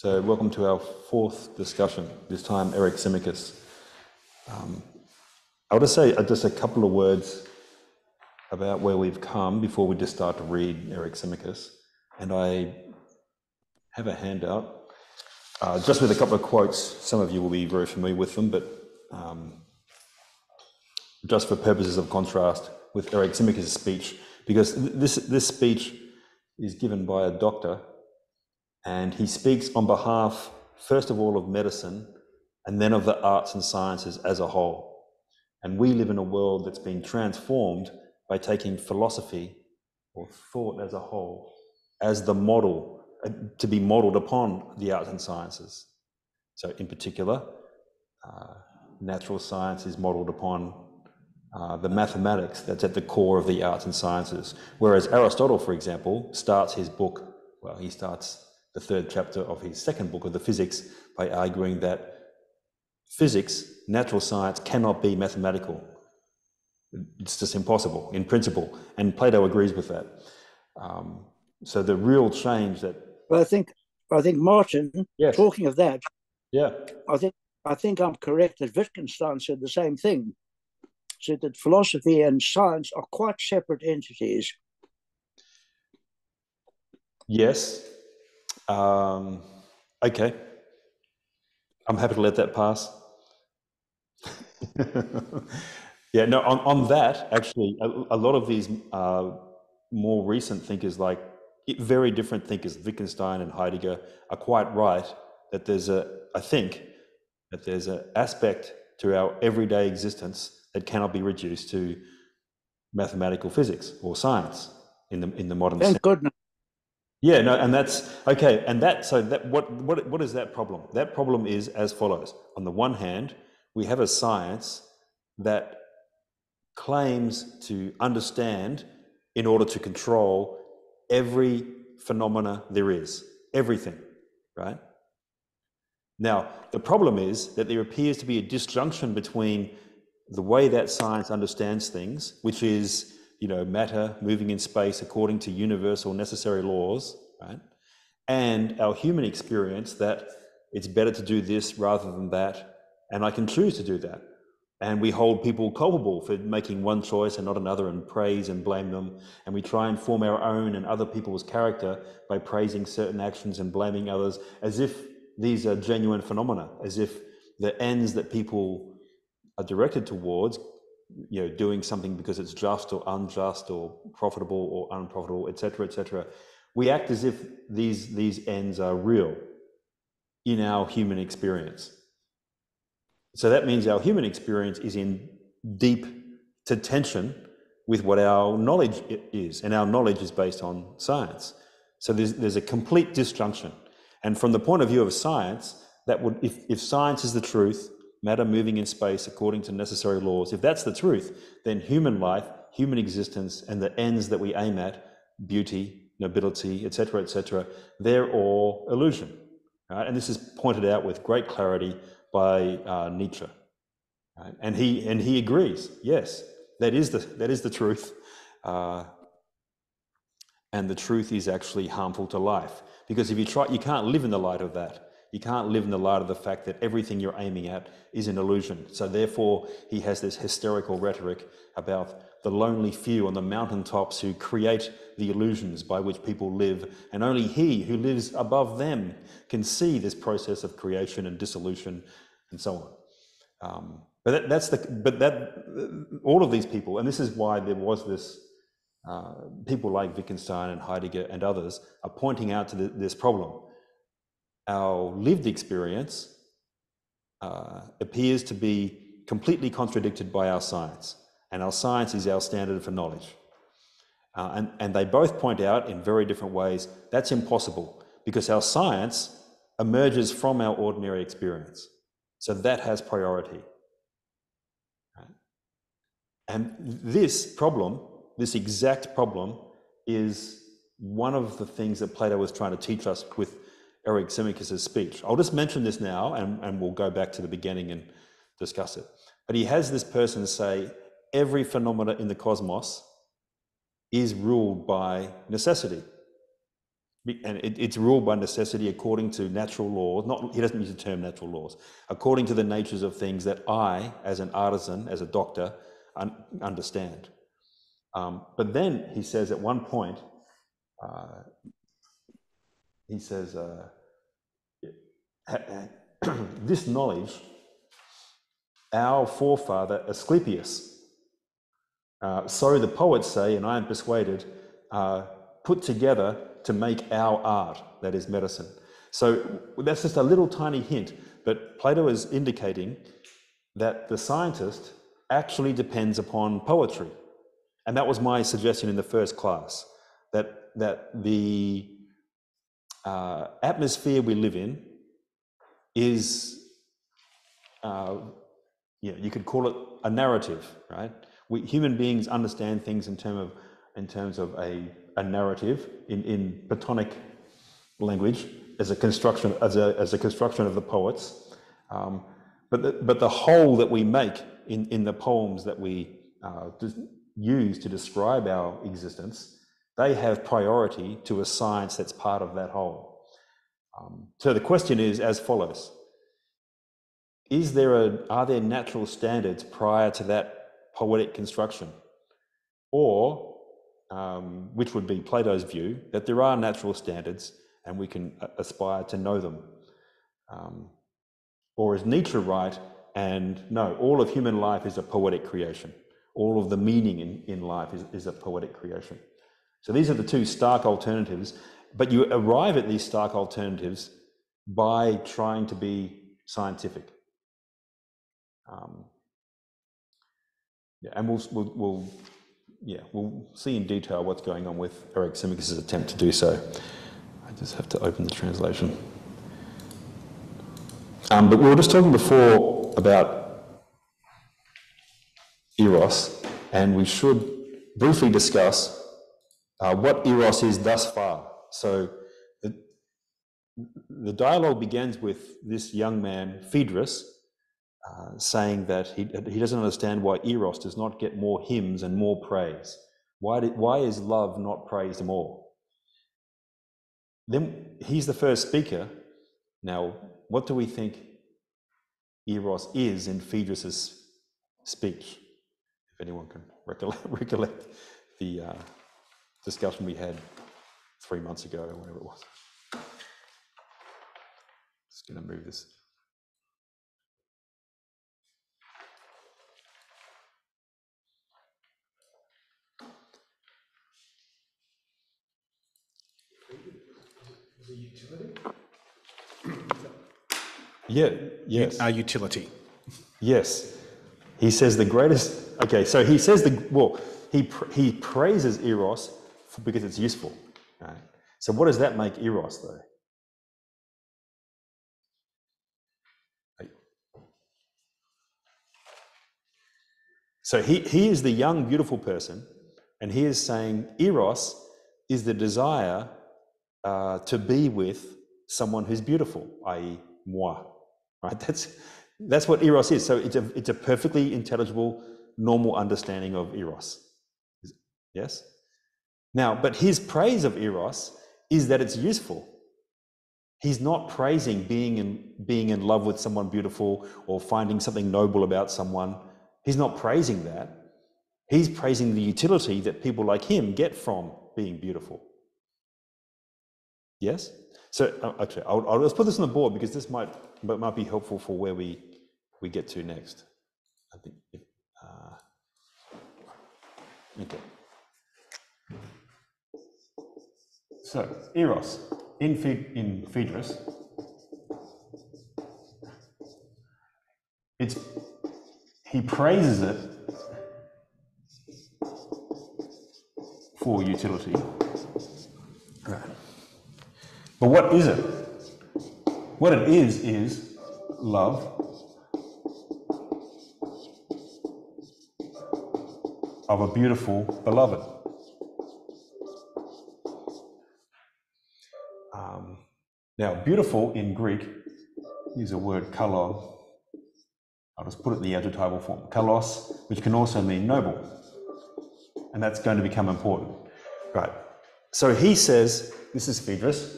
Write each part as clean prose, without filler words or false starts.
So welcome to our fourth discussion, this time Eryximachus. I'll just say just a couple of words about where we've come before we just start to read Eryximachus. And I have a handout, just with a couple of quotes. Some of you will be very familiar with them, but just for purposes of contrast with Eryximachus' speech, because this speech is given by a doctor, and he speaks on behalf, first of all, of medicine, and then of the arts and sciences as a whole. And we live in a world that's been transformed by taking philosophy or thought as a whole as the model, to be modelled upon the arts and sciences. So in particular, natural science is modelled upon the mathematics that's at the core of the arts and sciences. Whereas Aristotle, for example, starts his book, he starts the third chapter of his second book of the Physics by arguing that physics, natural science, cannot be mathematical. It's just impossible in principle, and Plato agrees with that. So the real change that... Well, I think Martin, Yes. talking of that, Yeah. I think I'm correct that Wittgenstein said the same thing, said that philosophy and science are quite separate entities. Yes. Okay. I'm happy to let that pass. Yeah, no, on that, actually, a lot of these more recent thinkers, like very different thinkers, Wittgenstein and Heidegger, are quite right that I think that there's an aspect to our everyday existence that cannot be reduced to mathematical physics or science in the modern sense. Thank goodness. Yeah, no, and that's okay. And what is that problem? That problem is as follows. On the one hand, we have a science that claims to understand in order to control every phenomena there is, everything, right? Now, the problem is that there appears to be a disjunction between the way that science understands things, which is, matter moving in space according to universal necessary laws, right? And our human experience that it's better to do this rather than that, and I can choose to do that. And we hold people culpable for making one choice and not another, and praise and blame them. And we try and form our own and other people's character by praising certain actions and blaming others, as if these are genuine phenomena, as if the ends that people are directed towards, doing something because it's just or unjust or profitable or unprofitable, etc., we act as if these ends are real in our human experience. So that means our human experience is in deep tension with what our knowledge is, and our knowledge is based on science. So there's a complete disjunction. And from the point of view of science, that would, if science is the truth, matter moving in space according to necessary laws, if that's the truth, then human life, human existence, and the ends that we aim at, beauty, nobility, etc., they're all illusion. Right? And this is pointed out with great clarity by Nietzsche, right? And he agrees. Yes, that is the truth, and the truth is actually harmful to life, because if you try, you can't live in the light of that. You can't live in the light of the fact that everything you're aiming at is an illusion. So therefore, he has this hysterical rhetoric about the lonely few on the mountaintops who create the illusions by which people live, and only he who lives above them can see this process of creation and dissolution and so on. All of these people, and this is why there was this, people like Wittgenstein and Heidegger and others are pointing out to this problem. Our lived experience appears to be completely contradicted by our science, and our science is our standard for knowledge. And they both point out in very different ways that's impossible, because our science emerges from our ordinary experience. So that has priority. Right? And this problem, this exact problem, is one of the things that Plato was trying to teach us with Eryximachus' speech. I'll just mention this now, and we'll go back to the beginning and discuss it. But he has this person say, every phenomena in the cosmos is ruled by necessity. And it's ruled by necessity according to natural laws. Not, he doesn't use the term natural laws. According to the natures of things that I, as an artisan, as a doctor, understand. But then he says at one point, he says, this knowledge, our forefather Asclepius, so the poets say, and I am persuaded, put together to make our art, that is medicine. So that's just a little tiny hint, but Plato is indicating that the scientist actually depends upon poetry. And that was my suggestion in the first class, that the atmosphere we live in is, you could call it a narrative, right? We human beings understand things in terms of a narrative in Platonic language as a construction of the poets, but the whole that we make in the poems that we use to describe our existence, they have priority to a science that's part of that whole. So the question is as follows: are there natural standards prior to that poetic construction, or which would be Plato's view, that there are natural standards and we can aspire to know them? Or is Nietzsche right, and no, all of human life is a poetic creation? All of the meaning in life is a poetic creation. So these are the two stark alternatives, but you arrive at these stark alternatives by trying to be scientific. And we'll see in detail what's going on with Eryximachus' attempt to do so. I just have to open the translation. But we were just talking before about Eros, and we should briefly discuss what Eros is thus far. So the dialogue begins with this young man, Phaedrus, saying that he doesn't understand why Eros does not get more hymns and more praise. Why is love not praised more? Then he's the first speaker. Now, what do we think Eros is in Phaedrus' speech? If anyone can recollect the discussion we had 3 months ago or whatever it was. Just going to move this. The utility? Yes. Utility. Yes. He says the greatest. Okay, so he says he praises Eros because it's useful. Right? So what does that make Eros though? So he is the young, beautiful person, and he is saying Eros is the desire to be with someone who's beautiful, i.e., moi. Right? That's what Eros is. So it's a perfectly intelligible, normal understanding of Eros. Yes? Now, but his praise of Eros is that it's useful. He's not praising being in love with someone beautiful or finding something noble about someone. He's not praising that. He's praising the utility that people like him get from being beautiful. Yes? So, okay, let's put this on the board because this might be helpful for where we get to next. I think. Okay. So, Eros in Phaedrus, he praises it for utility. Right. But what is it? What it is love of a beautiful beloved. Now, beautiful in Greek is a word kalos. I'll just put it in the adjectival form. Kalos, which can also mean noble. And that's going to become important. Right. So he says this is Phaedrus,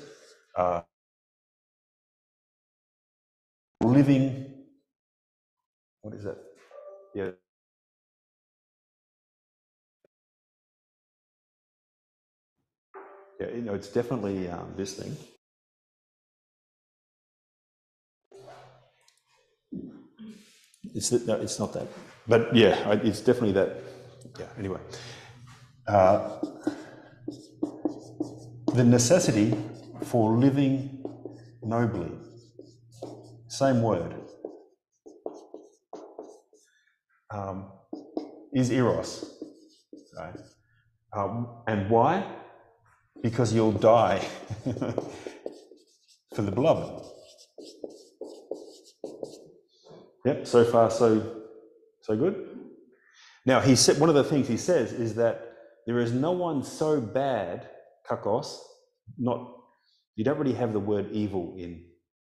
living, what is it? Yeah. Yeah, you know, it's definitely this thing. No, it's not that. But yeah, it's definitely that. Yeah, anyway. The necessity for living nobly. Same word. Is eros. Right? And why? Because you'll die for the beloved. Yep, so far so good. Now, he said, one of the things he says is that there is no one so bad, kakos, you don't really have the word evil in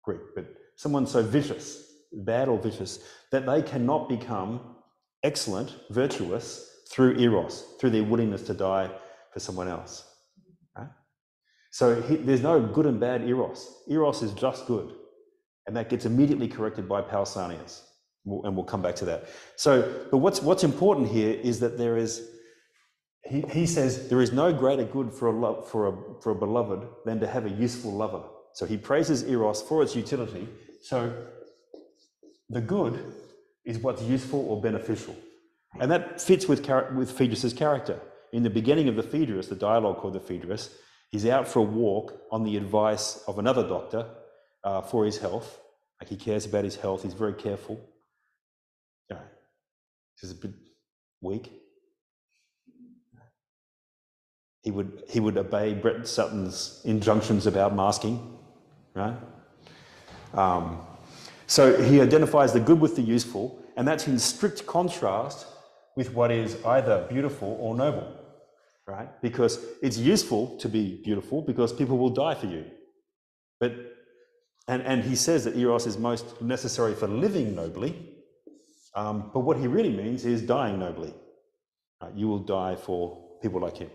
Greek, but someone so vicious, bad or vicious, that they cannot become excellent, virtuous through eros, through their willingness to die for someone else. Right? So there's no good and bad eros. Eros is just good. And that gets immediately corrected by Pausanias. And we'll come back to that. So, but what's important here is that there is, he says, there is no greater good for a beloved than to have a useful lover. So he praises eros for its utility. So the good is what's useful or beneficial. And that fits with Phaedrus's character. In the beginning of the Phaedrus, the dialogue called the Phaedrus, he's out for a walk on the advice of another doctor for his health. Like, he cares about his health, he's very careful. You know, he's a bit weak. He would obey Brett Sutton's injunctions about masking, right? So he identifies the good with the useful, and that's in strict contrast with what is either beautiful or noble, right? Because it's useful to be beautiful because people will die for you. And he says that eros is most necessary for living nobly, but what he really means is dying nobly. Right? You will die for people like him.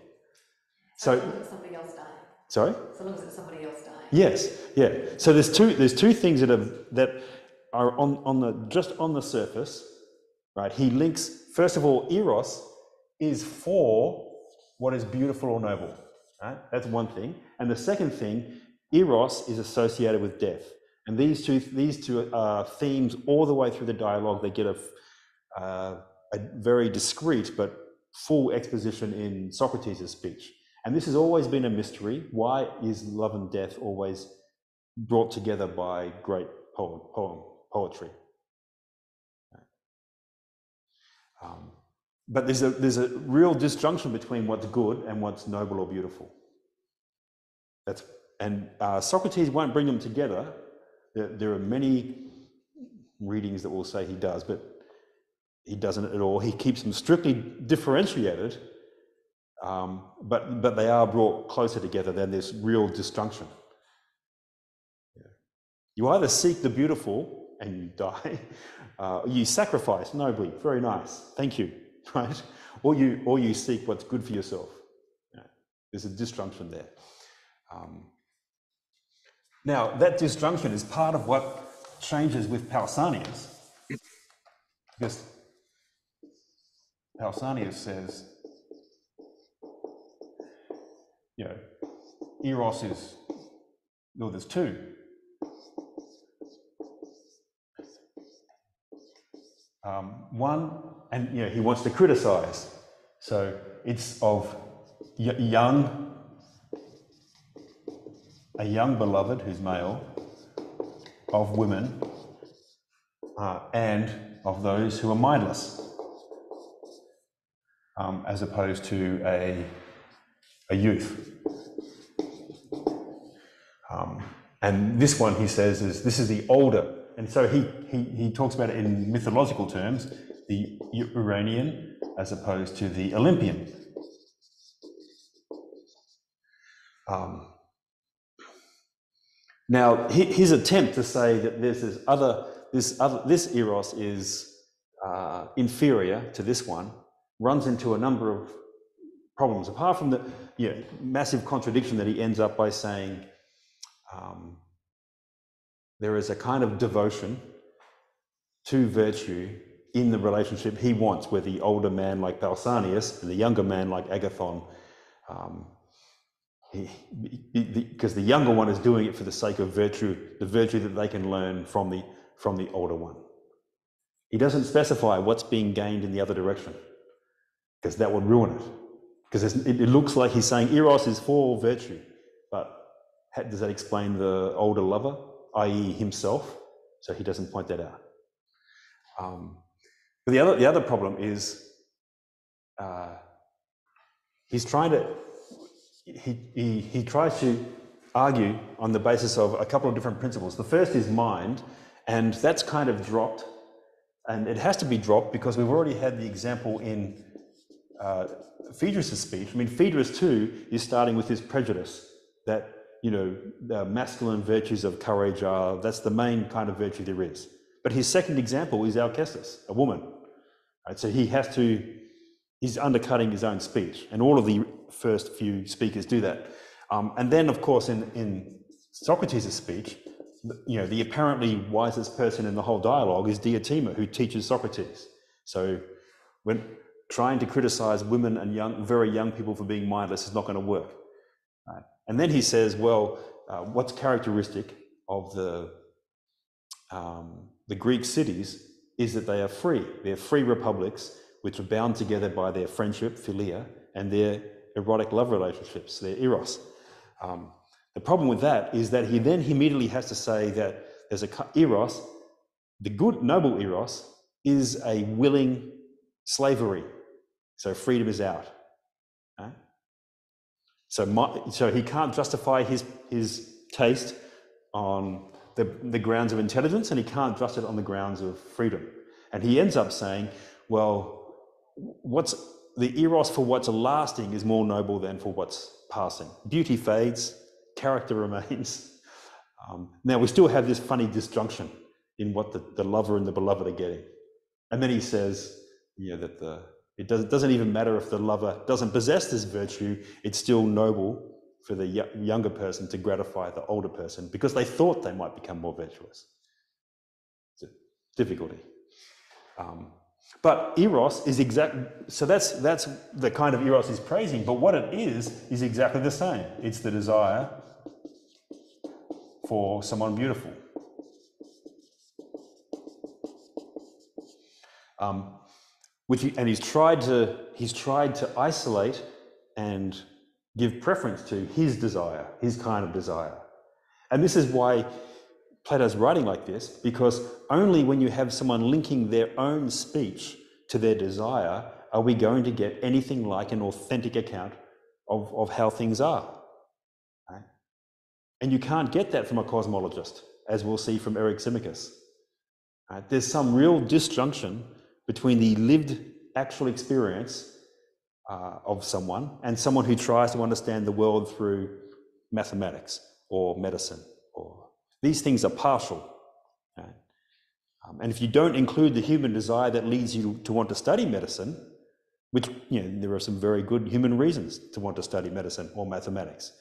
So long as it's somebody else dying. Sorry? So long as it's somebody else dying. Yes, yeah. So there's two things that are just on the surface, right? He links, first of all, eros is for what is beautiful or noble, right? That's one thing. And the second thing, eros is associated with death. And these two are themes all the way through the dialogue. They get a very discreet but full exposition in Socrates' speech. And this has always been a mystery. Why is love and death always brought together by great poetry? But there's a real disjunction between what's good and what's noble or beautiful. Socrates won't bring them together. There are many readings that will say he does, but he doesn't at all. He keeps them strictly differentiated, but they are brought closer together. Then there's real disjunction. Yeah. You either seek the beautiful and you die, you sacrifice nobly, very nice, thank you, right? Or you seek what's good for yourself. Yeah. There's a disjunction there. Now, that disjunction is part of what changes with Pausanias, because Pausanias says, you know, eros is, well, there's two. One, and you know, he wants to criticize. So it's of a young beloved who's male, of women, and of those who are mindless, as opposed to a youth. And this one, he says, this is the older. And so he talks about it in mythological terms, the Uranian as opposed to the Olympian. Now, his attempt to say that this eros is inferior to this one runs into a number of problems, apart from the massive contradiction that he ends up by saying there is a kind of devotion to virtue in the relationship he wants, with the older man like Pausanias and the younger man like Agathon, because the younger one is doing it for the sake of virtue, the virtue that they can learn from the older one. He doesn't specify what's being gained in the other direction, because that would ruin it. Because it looks like he's saying Eros is for virtue, but does that explain the older lover, i.e. himself? So he doesn't point that out. But the other problem is he tries to argue on the basis of a couple of different principles. The first is mind, and that's kind of dropped, and it has to be dropped because we've already had the example in Phaedrus' speech. I mean, Phaedrus too is starting with this prejudice that, the masculine virtues of courage that's the main kind of virtue there is. But his second example is Alcestis, a woman. Right? So he's undercutting his own speech, and all of the first few speakers do that. And then, of course, in Socrates' speech, the apparently wisest person in the whole dialogue is Diotima, who teaches Socrates. So when trying to criticize women and very young people for being mindless is not going to work. Right? And then he says, well, what's characteristic of the Greek cities is that they are free. They're free republics which are bound together by their friendship, philia, and their erotic love relationships, their eros. The problem with that is that he then immediately has to say that there's eros, the good, noble eros, is a willing slavery. So freedom is out. Right? So he can't justify his taste on the grounds of intelligence, and he can't trust it on the grounds of freedom. And he ends up saying, well, what's the eros for what's lasting is more noble than for what's passing. Beauty fades, character remains. Now we still have this funny disjunction in what the lover and the beloved are getting. And then he says, that it doesn't even matter if the lover doesn't possess this virtue, it's still noble for the younger person to gratify the older person because they thought they might become more virtuous. It's a difficulty. But eros is so that's the kind of eros he's praising, but what it is exactly the same. It's the desire for someone beautiful. He's tried to isolate and give preference to his desire, his kind of desire. And this is why Plato's writing like this, because only when you have someone linking their own speech to their desire are we going to get anything like an authentic account of how things are. Right? And you can't get that from a cosmologist, as we'll see from Eryximachus. Right? There's some real disjunction between the lived actual experience of someone and someone who tries to understand the world through mathematics or medicine. These things are partial. Right? And if you don't include the human desire that leads you to want to study medicine, which there are some very good human reasons to want to study medicine or mathematics,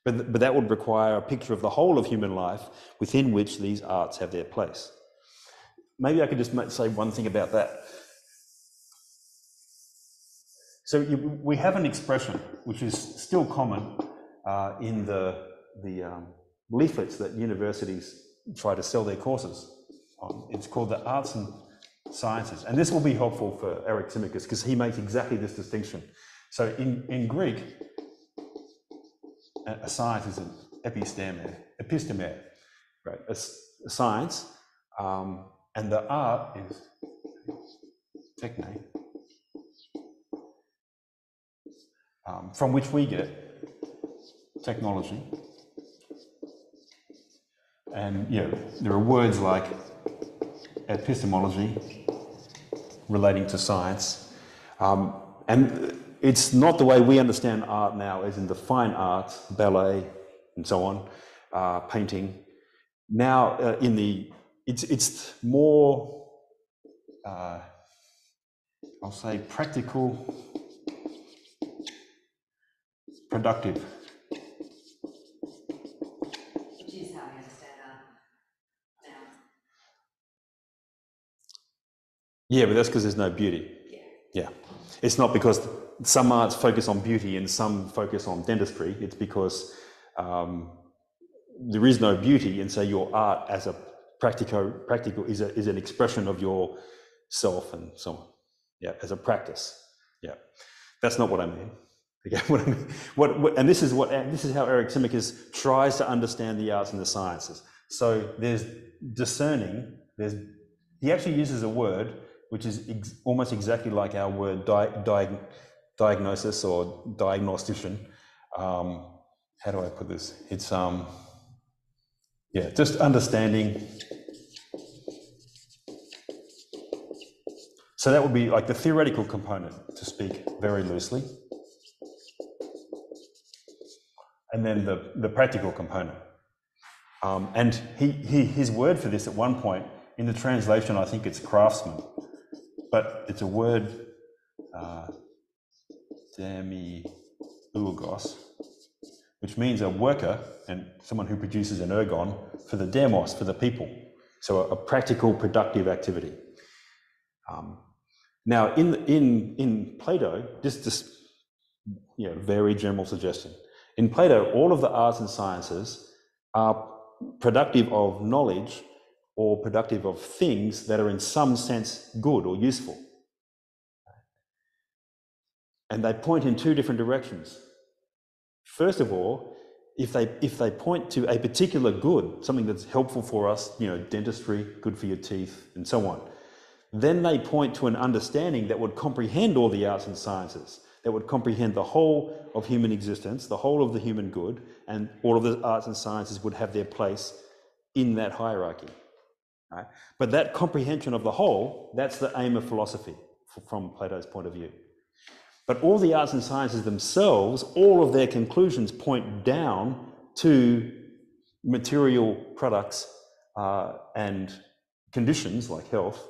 but that would require a picture of the whole of human life within which these arts have their place. Maybe I could just say one thing about that. So we have an expression which is still common in the leaflets that universities try to sell their courses on. It's called the arts and sciences. And this will be helpful for Eryximachus because he makes exactly this distinction. So in Greek, a science is an episteme, right? A science, and the art is techne, from which we get technology. And there are words like epistemology relating to science. And it's not the way we understand art now, as in the fine arts, ballet, and so on, painting. Now, it's more, I'll say, practical productive. Which is how we understand art now. Yeah, but that's because there's no beauty. Yeah. It's not because some arts focus on beauty and some focus on dentistry. It's because there is no beauty, and so your art as a practical is an expression of your self and so on. Yeah, as a practice. Yeah, that's not what I mean. Okay, what I mean, and this is how Eric Simicus tries to understand the arts and the sciences. So there's discerning. He actually uses a word which is almost exactly like our word diagnosis or diagnostician. How do I put this? It's just understanding. So that would be like the theoretical component, to speak very loosely, and then the practical component. And his word for this at one point in the translation, I think it's craftsman, but it's a word, demiurgos, which means a worker and someone who produces an ergon for the demos, for the people. So a practical, productive activity. Now, in Plato, just very general suggestion. In Plato, all of the arts and sciences are productive of knowledge or productive of things that are in some sense good or useful. And they point in two different directions. First of all, if they point to a particular good, something that's helpful for us, dentistry, good for your teeth, and so on, then they point to an understanding that would comprehend all the arts and sciences, that would comprehend the whole of human existence, the whole of the human good, and all of the arts and sciences would have their place in that hierarchy. Right? But that comprehension of the whole, that's the aim of philosophy from Plato's point of view. But all the arts and sciences themselves, all of their conclusions point down to material products and conditions like health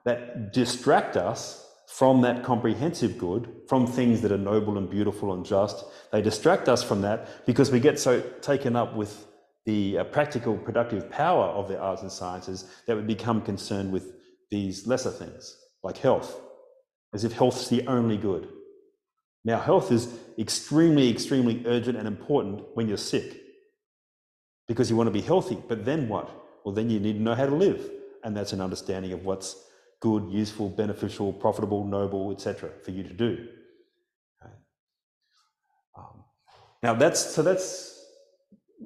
that distract us from that comprehensive good, from things that are noble and beautiful and just. They distract us from that because we get so taken up with the practical, productive power of the arts and sciences that we become concerned with these lesser things, like health, as if health's the only good. Now, health is extremely, extremely urgent and important when you're sick because you want to be healthy. But then what? Well, then you need to know how to live. And that's an understanding of what's good, useful, beneficial, profitable, noble, etc. for you to do. Okay. Now that's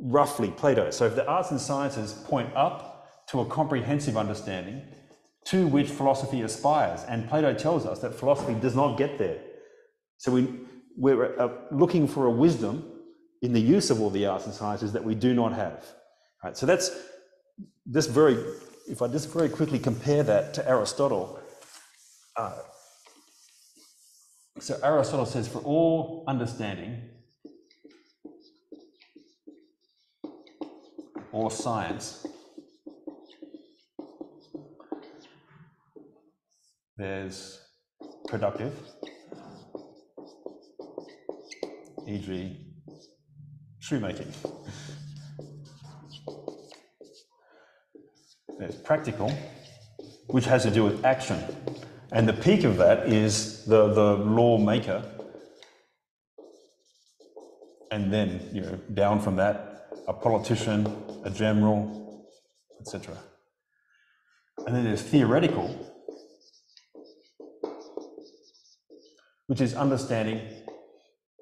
roughly Plato. So if the arts and sciences point up to a comprehensive understanding to which philosophy aspires, and Plato tells us that philosophy does not get there. So we're looking for a wisdom in the use of all the arts and sciences that we do not have. Right, so that's just if I just very quickly compare that to Aristotle. So Aristotle says, for all understanding or science, there's productive, e.g. shoemaking. There's practical, which has to do with action. And the peak of that is the lawmaker. And then, down from that, a politician, a general, etc. And then there's theoretical, which is understanding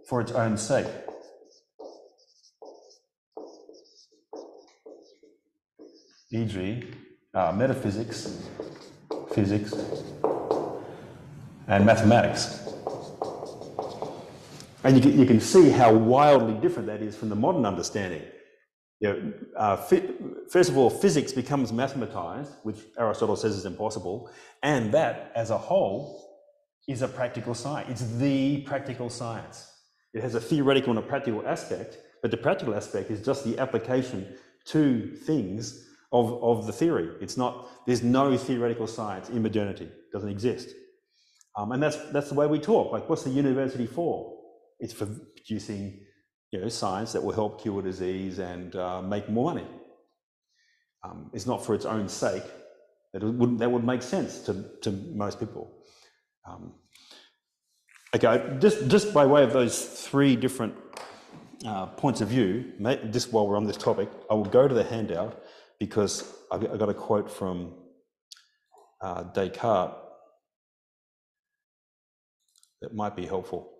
for its own sake. E.g., metaphysics, physics, and mathematics. And you can see how wildly different that is from the modern understanding. First of all, physics becomes mathematized, which Aristotle says is impossible, and that, as a whole, is a practical science. It's the practical science. It has a theoretical and a practical aspect, but the practical aspect is just the application to things of the theory. It's not. There's no theoretical science in modernity. It doesn't exist. And that's the way we talk. Like, what's the university for? It's for producing, science that will help cure disease and make more money. It's not for its own sake. That would make sense to most people. Okay, just by way of those three different points of view, just while we're on this topic, I will go to the handout because I got a quote from Descartes that might be helpful.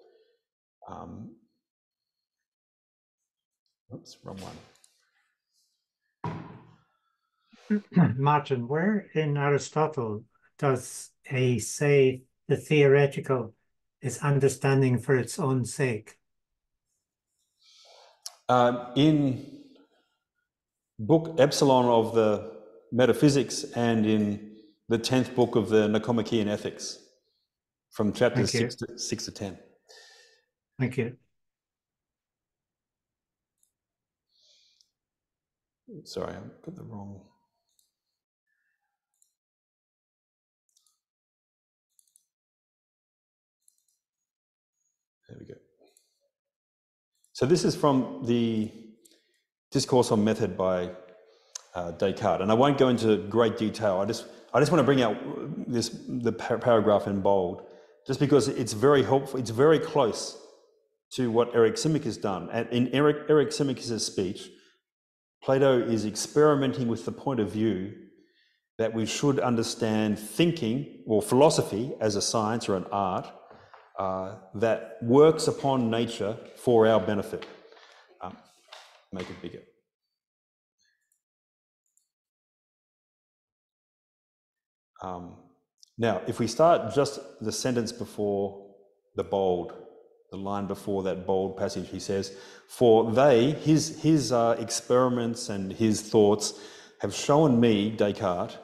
Oops, wrong one. Martin, where in Aristotle does he say the theoretical is understanding for its own sake? In book Epsilon of the Metaphysics and in the 10th book of the Nicomachean Ethics, from chapters 6 to 10. Thank you. Sorry, I got the wrong. There we go. So this is from the Discourse on Method by Descartes, and I won't go into great detail. I just want to bring out the paragraph in bold, just because it's very helpful. It's very close to what Eryximachus has done. And in Eryximachus' speech, Plato is experimenting with the point of view that we should understand thinking or philosophy as a science or an art that works upon nature for our benefit. Make it bigger. Now, if we start just the sentence before the line before that bold passage, he says, "For his experiments and his thoughts have shown me," Descartes,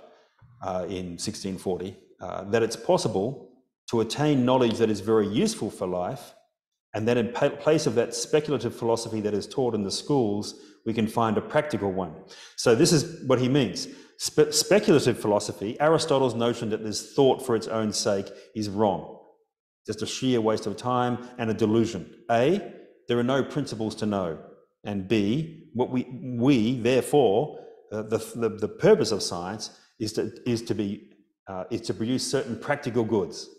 in 1640, that it's possible to attain knowledge that is very useful for life, and that in place of that speculative philosophy that is taught in the schools, we can find a practical one. So this is what he means. Speculative philosophy, Aristotle's notion that there's thought for its own sake, is wrong. Just a sheer waste of time and a delusion. A, there are no principles to know. And B, what we therefore, the purpose of science is to produce certain practical goods.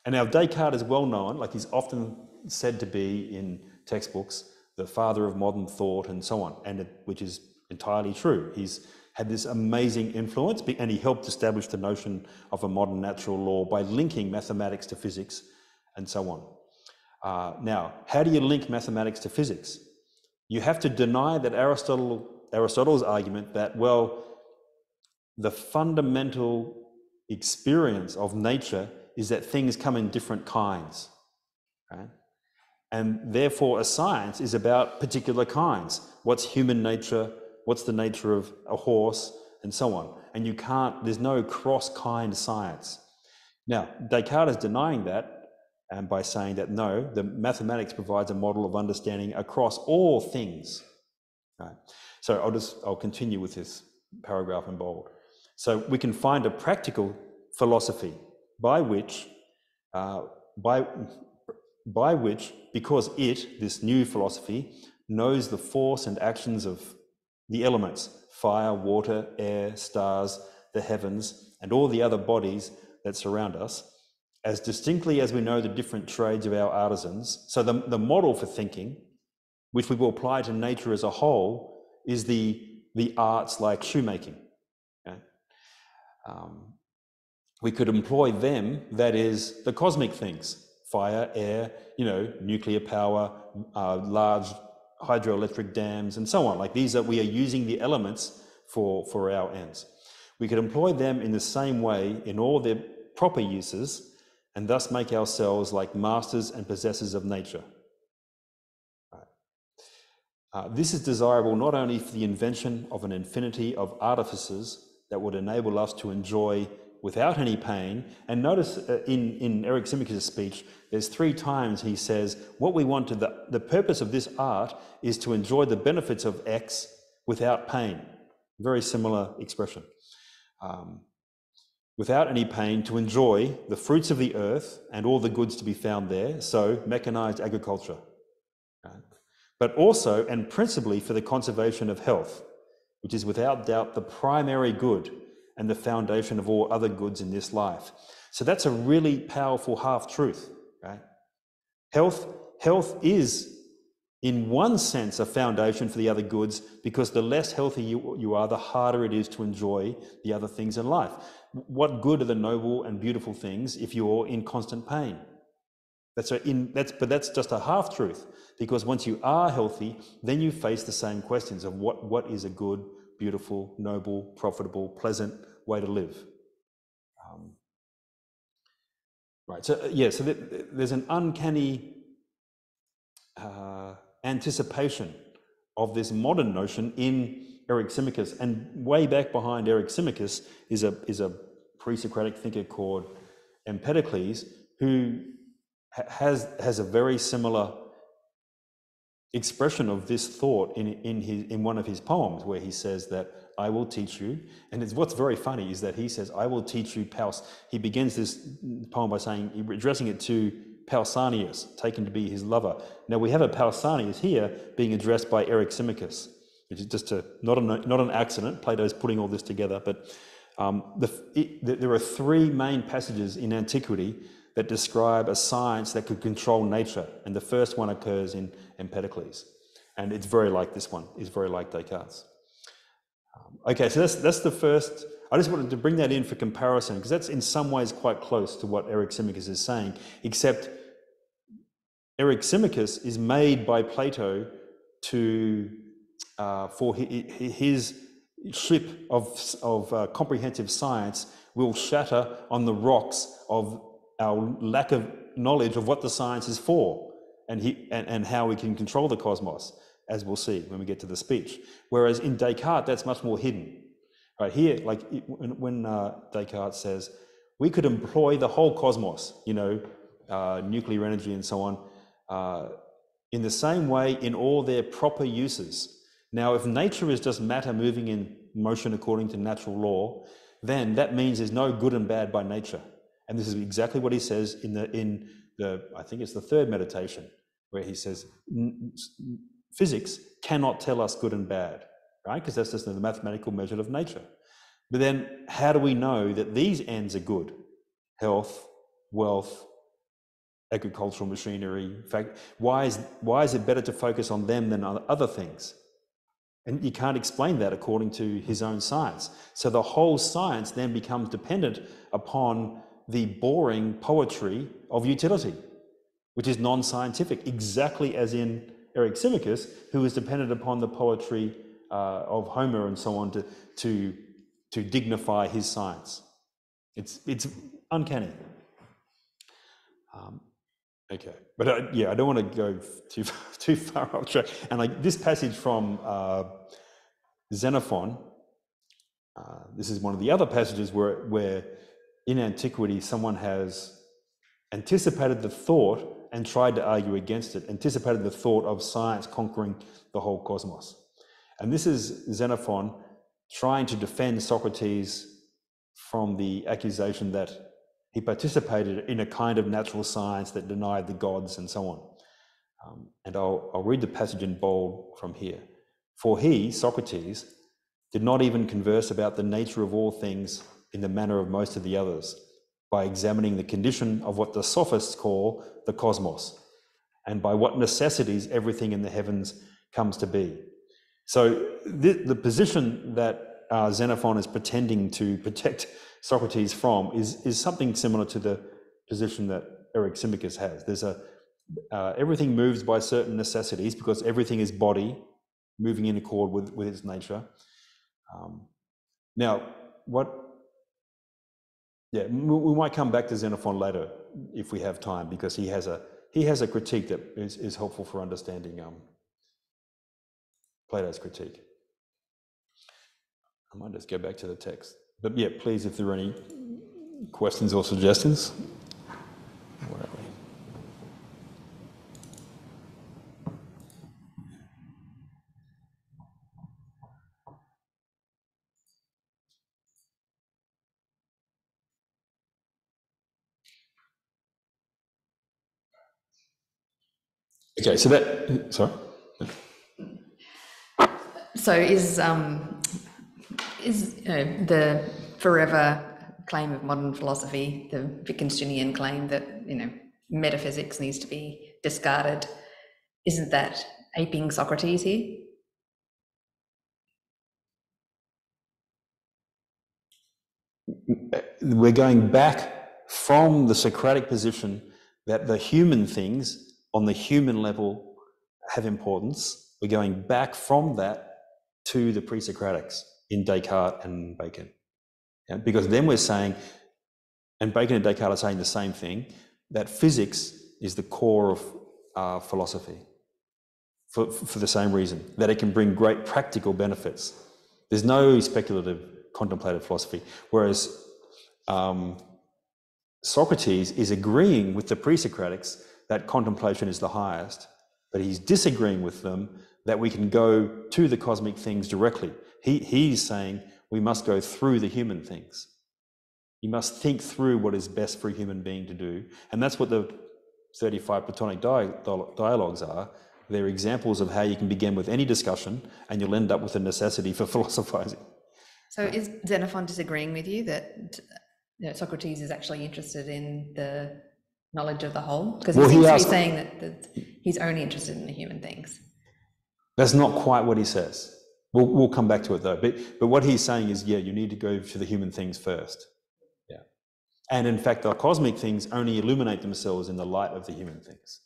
And now Descartes is well known, like he's often said to be in textbooks, the father of modern thought and so on, which is entirely true. He's had this amazing influence, and he helped establish the notion of a modern natural law by linking mathematics to physics and so on. Now, how do you link mathematics to physics? You have to deny that Aristotle's argument that, well, the fundamental experience of nature is that things come in different kinds, right? And therefore a science is about particular kinds. What's human nature? What's the nature of a horse? And so on. And there's no cross-kind science. Now, Descartes is denying that by saying that no, the mathematics provides a model of understanding across all things. Right? So I'll continue with this paragraph in bold. So we can find a practical philosophy by which, because this new philosophy, knows the force and actions of the elements, fire, water, air, stars, the heavens, and all the other bodies that surround us, as distinctly as we know the different trades of our artisans. So the model for thinking, which we will apply to nature as a whole, is the arts like shoemaking. Okay? We could employ them, that is, the cosmic things, fire, air, nuclear power, large hydroelectric dams, and so on. Like we are using the elements for our ends. We could employ them in the same way in all their proper uses, and thus make ourselves like masters and possessors of nature. This is desirable not only for the invention of an infinity of artifices that would enable us to enjoy without any pain. And notice in Eryximachus' speech, there's 3 times he says, what we want the purpose of this art is to enjoy the benefits of X without pain. Very similar expression. without any pain to enjoy the fruits of the earth and all the goods to be found there, so mechanized agriculture. Right? But also and principally for the conservation of health, which is without doubt the primary good and the foundation of all other goods in this life. So that's a really powerful half-truth, right? Health is, in one sense, a foundation for the other goods, because the less healthy you are, the harder it is to enjoy the other things in life. What good are the noble and beautiful things if you're in constant pain? But that's just a half-truth, because once you are healthy, then you face the same questions of what is a good, beautiful, noble, profitable, pleasant way to live. Right. So so there's an uncanny anticipation of this modern notion in Symmachus, and way back behind Symmachus is a pre-Socratic thinker called Empedocles, who has a very similar expression of this thought in one of his poems, where he says that I will teach you, and what's very funny is that he says I will teach you He begins this poem by saying, addressing it to Pausanias, taken to be his lover. Now we have a Pausanias here being addressed by Symmachus, which is just not an accident. Plato's putting all this together, but there are three main passages in antiquity that describe a science that could control nature, and the first one occurs in Empedocles, and it's very like this one. It's very like Descartes. Okay, so that's the first. I just wanted to bring that in for comparison, because that's in some ways quite close to what Symmachus is saying, except Symmachus is made by Plato for his ship of comprehensive science will shatter on the rocks of our lack of knowledge of what the science is for, and how we can control the cosmos, as we'll see when we get to the speech. Whereas in Descartes, that's much more hidden. Right here, like when Descartes says, we could employ the whole cosmos, nuclear energy and so on, in the same way in all their proper uses. Now, if nature is just matter moving in motion according to natural law, then that means there's no good and bad by nature. And this is exactly what he says in the I think it's the third meditation, where he says physics cannot tell us good and bad, right? Because that's just the mathematical measure of nature. But then how do we know that these ends are good? Health, wealth, agricultural machinery. In fact, why is it better to focus on them than other things? And you can't explain that according to his own science. So the whole science then becomes dependent upon the boring poetry of utility, which is non-scientific, exactly as in Symmachus, who is dependent upon the poetry of Homer and so on to dignify his science. It's uncanny. Okay, but I don't want to go too far off track. And this passage from Xenophon, this is one of the other passages where in antiquity someone has anticipated the thought and tried to argue against it, anticipated the thought of science conquering the whole cosmos. And this is Xenophon trying to defend Socrates from the accusation that he participated in a kind of natural science that denied the gods and so on. And I'll read the passage in bold from here. For he, Socrates, did not even converse about the nature of all things in the manner of most of the others, by examining the condition of what the sophists call the cosmos, and by what necessities everything in the heavens comes to be. So the position that Xenophon is pretending to protect Socrates from is something similar to the position that Symmachus has. There's everything moves by certain necessities, because everything is body moving in accord with its nature. Now, we might come back to Xenophon later if we have time, because he has a critique that is helpful for understanding Plato's critique. I might just go back to the text. But yeah, please, if there are any questions or suggestions. Where are we? Okay, so that, sorry? So is the forever claim of modern philosophy, the Wittgensteinian claim that metaphysics needs to be discarded, isn't that aping Socrates here? We're going back from the Socratic position that the human things on the human level have importance. We're going back from that to the pre-Socratics in Descartes and Bacon. Yeah, because then we're saying, and Bacon and Descartes are saying the same thing, that physics is the core of philosophy for the same reason, that it can bring great practical benefits. There's no speculative contemplative philosophy, whereas Socrates is agreeing with the pre-Socratics that contemplation is the highest, but he's disagreeing with them that we can go to the cosmic things directly. He's saying we must go through the human things. You must think through what is best for a human being to do. And that's what the 35 Platonic dialogues are. They're examples of how you can begin with any discussion and you'll end up with a necessity for philosophizing. So is Xenophon disagreeing with you that Socrates is actually interested in the knowledge of the whole? Because he seems to be saying that he's only interested in the human things. That's not quite what he says. We'll come back to it though. But what he's saying is, yeah, you need to go to the human things first. Yeah. And in fact, the cosmic things only illuminate themselves in the light of the human things.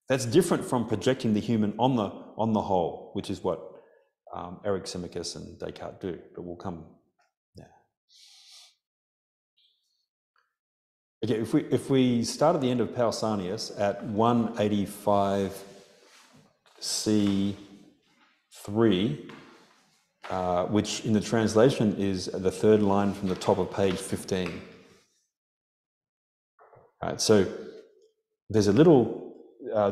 That's different from projecting the human on the whole, which is what Symmachus and Descartes do. But we'll come. Yeah. Okay. If we start at the end of Pausanias at 185 C3. Which in the translation is the third line from the top of page 15. Right, so there's a little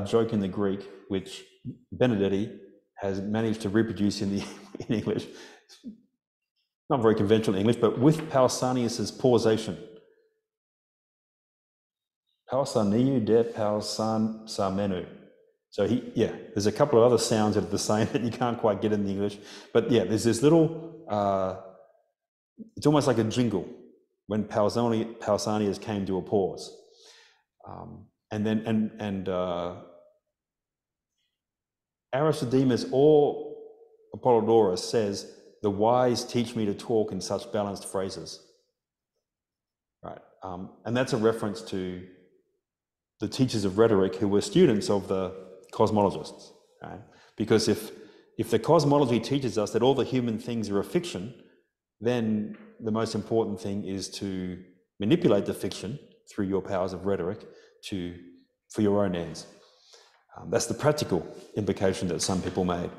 joke in the Greek which Benedetti has managed to reproduce in English. Not very conventional English, but with Pausanias's pausation. Pausaniu de Pausansamenu. So there's a couple of other sounds that are the same that you can't quite get in the English. But yeah, there's this little, it's almost like a jingle when Pausanias came to a pause. And Aristodemus or Apollodorus says, the wise teach me to talk in such balanced phrases. Right. And that's a reference to the teachers of rhetoric who were students of the cosmologists. Right? Because if the cosmology teaches us that all the human things are a fiction, then the most important thing is to manipulate the fiction through your powers of rhetoric for your own ends. That's the practical implication that some people made.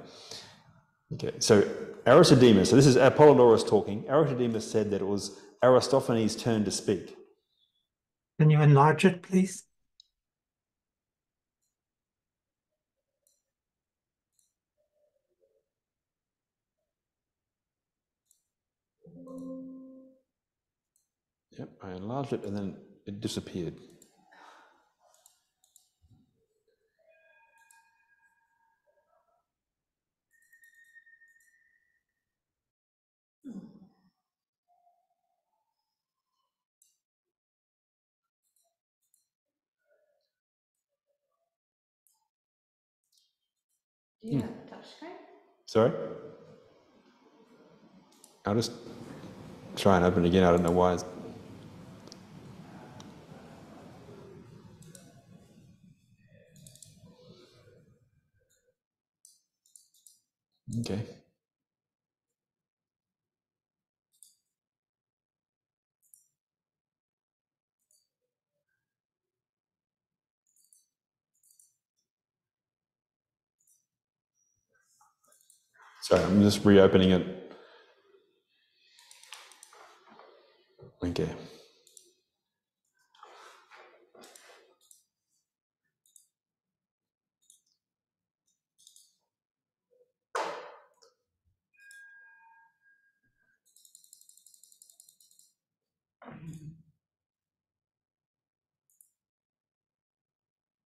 Okay, so Aristodemus, so this is Apollodorus talking. Aristodemus said that it was Aristophanes' turn to speak. Can you enlarge it, please? Yep, I enlarged it and then it disappeared. Do you have a touch screen? Sorry? I'll just try and open it again. I don't know why. Okay. Sorry, I'm just reopening it. Okay.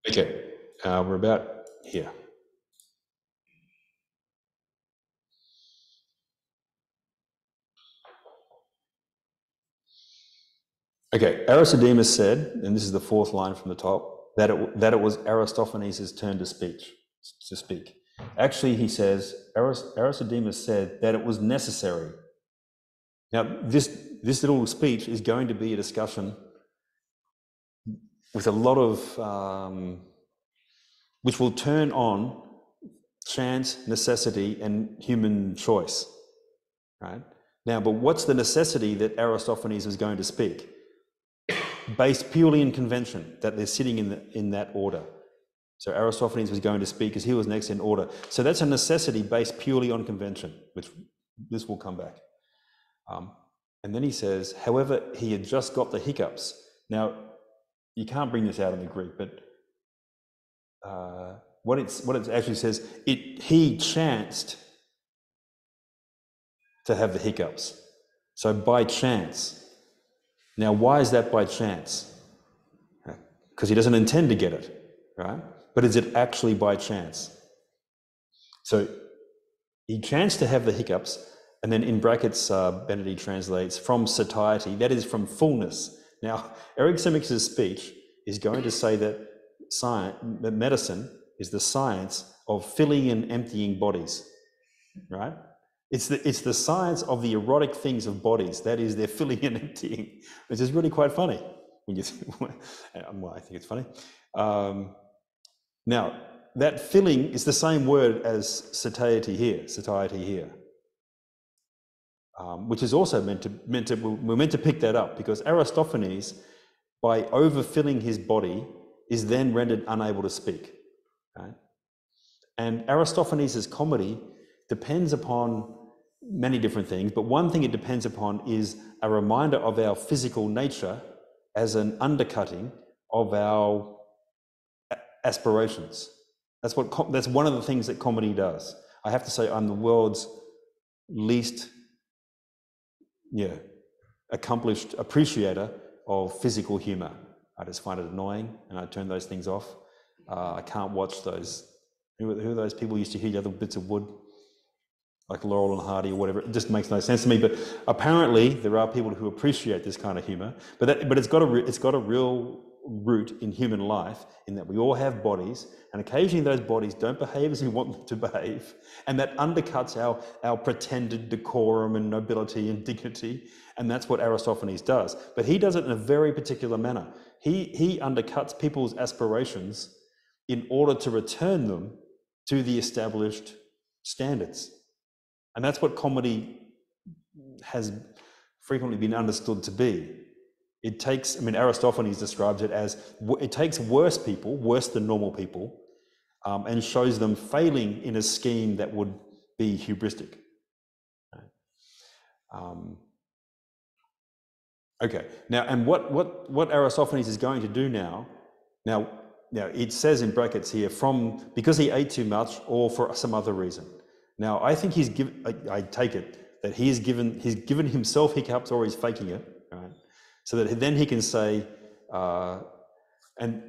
Okay, we're about here. Okay, Aristodemus said, and this is the fourth line from the top, that it was Aristophanes' turn to speak. Actually, he says, Aristodemus said that it was necessary. Now, this little speech is going to be a discussion with a lot of, which will turn on chance, necessity, and human choice, right? Now, but what's the necessity that Aristophanes is going to speak? Based purely in convention, that they're sitting in that order. So Aristophanes was going to speak because he was next in order. So that's a necessity based purely on convention, which this will come back. And then he says, however, he had just got the hiccups. Now, you can't bring this out in the Greek, but what it actually says, he chanced to have the hiccups. So by chance. Now, why is that by chance? Because he doesn't intend to get it, right? But is it actually by chance? So he chanced to have the hiccups, and then in brackets, Benedict translates from satiety, that is from fullness. Now, Eryximachus' speech is going to say that that medicine is the science of filling and emptying bodies, right? It's the science of the erotic things of bodies, that is, they're filling and emptying, which is really quite funny. When you well, I think it's funny. Now, that filling is the same word as satiety here, which is also we're meant to pick that up, because Aristophanes, by overfilling his body, is then rendered unable to speak, right? And Aristophanes' comedy depends upon many different things, but one thing it depends upon is a reminder of our physical nature as an undercutting of our aspirations. That's one of the things that comedy does. I have to say, I'm the world's least accomplished appreciator of physical humor. I just find it annoying, and I turn those things off. I can't watch those. Who are those people who used to heat other bits of wood, like Laurel and Hardy or whatever? It just makes no sense to me. But apparently, there are people who appreciate this kind of humor. But it's got a real root in human life, in that we all have bodies, and occasionally those bodies don't behave as we want them to behave, and that undercuts our pretended decorum and nobility and dignity. And that's what Aristophanes does. But he does it in a very particular manner. He undercuts people's aspirations in order to return them to the established standards. And that's what comedy has frequently been understood to be. It takes, Aristophanes describes it as, it takes worse people, worse than normal people, and shows them failing in a scheme that would be hubristic. Okay, now, and what Aristophanes is going to do now it says in brackets here, because he ate too much or for some other reason. Now, I think I take it that he's given himself hiccups, or he's faking it, right? So that then he can say, and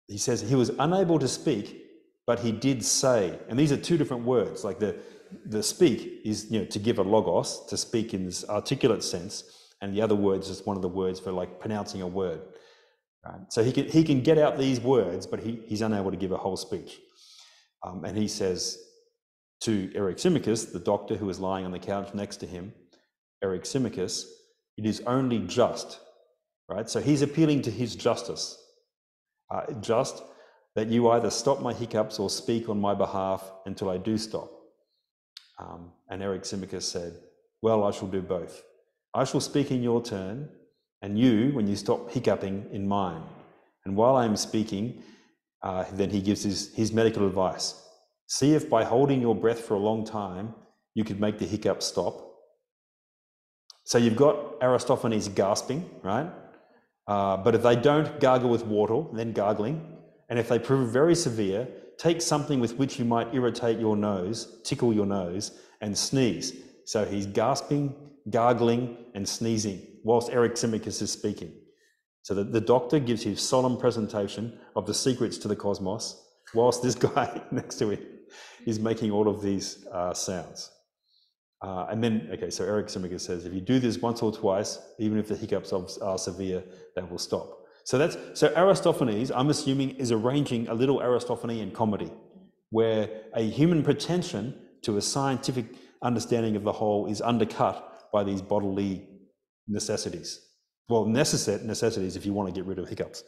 he says he was unable to speak, but he did say, and these are two different words. Like the speak is, to give a logos, to speak in this articulate sense, and the other word is just one of the words for like pronouncing a word. Right? So he can get out these words, but he's unable to give a whole speech. And he says to Eryximachus, the doctor who was lying on the couch next to him, Eryximachus, it is only just, right? So he's appealing to his justice. Just that you either stop my hiccups or speak on my behalf until I do stop. And Eryximachus said, well, I shall do both. I shall speak in your turn, and you, when you stop hiccuping, in mine. And while I am speaking, then he gives his medical advice. See if by holding your breath for a long time, you could make the hiccup stop. So you've got Aristophanes gasping, right? But if they don't, gargle with water, then gargling. And if they prove very severe, take something with which you might irritate your nose, tickle your nose, and sneeze. So he's gasping, gargling, and sneezing whilst Eryximachus is speaking. So the doctor gives his solemn presentation of the secrets to the cosmos, whilst this guy next to him is making all of these sounds. And then, okay, so Eric Simica says, if you do this once or twice, even if the hiccups are severe, that will stop. So Aristophanes, I'm assuming, is arranging a little Aristophanean comedy, where a human pretension to a scientific understanding of the whole is undercut by these bodily necessities. Well, necessities if you want to get rid of hiccups.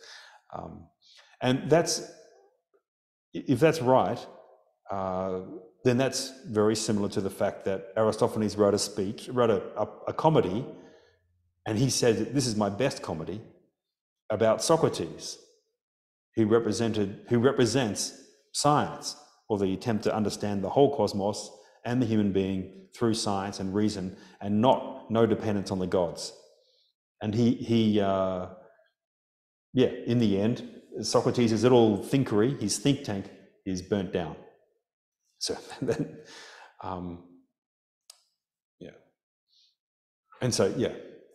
And if that's right, then that's very similar to the fact that Aristophanes wrote a comedy, and he said that this is my best comedy, about Socrates, who represents science, or the attempt to understand the whole cosmos and the human being through science and reason, and no dependence on the gods. And in the end, Socrates' little thinkery, his think tank, is burnt down. So then, and so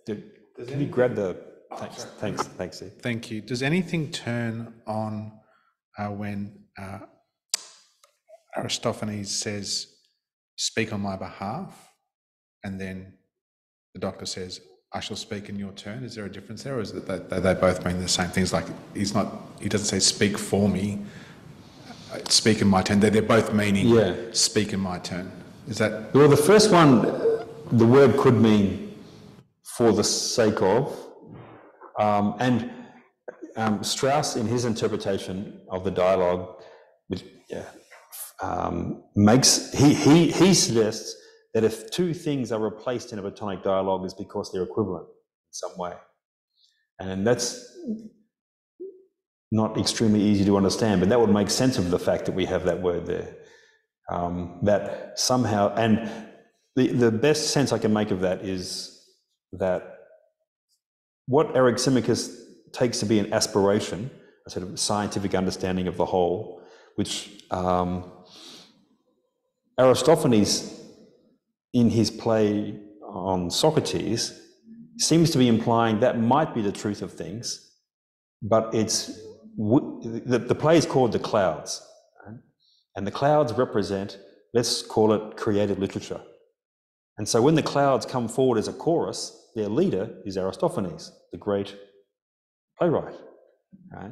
can you grab the? Thanks, Steve. Thank you. Does anything turn on when Aristophanes says, "Speak on my behalf," and then the doctor says, "I shall speak in your turn"? Is there a difference there, or is it that they both mean the same things? Like he doesn't say "speak for me," "speak in my turn." They're both meaning "speak in my turn." Is that? Well, the first one, the word could mean "for the sake of," and Strauss, in his interpretation of the dialogue, he suggests that if two things are replaced in a Platonic dialogue, it's because they're equivalent in some way. And that's not extremely easy to understand, but that would make sense of the fact that we have that word there. That somehow, and the best sense I can make of that is that what Anaximandros takes to be an aspiration, a sort of scientific understanding of the whole, which Aristophanes, in his play on Socrates, seems to be implying that might be the truth of things, but the play is called The Clouds, right? And the clouds represent, let's call it, creative literature. And so when the clouds come forward as a chorus, their leader is Aristophanes, the great playwright, right?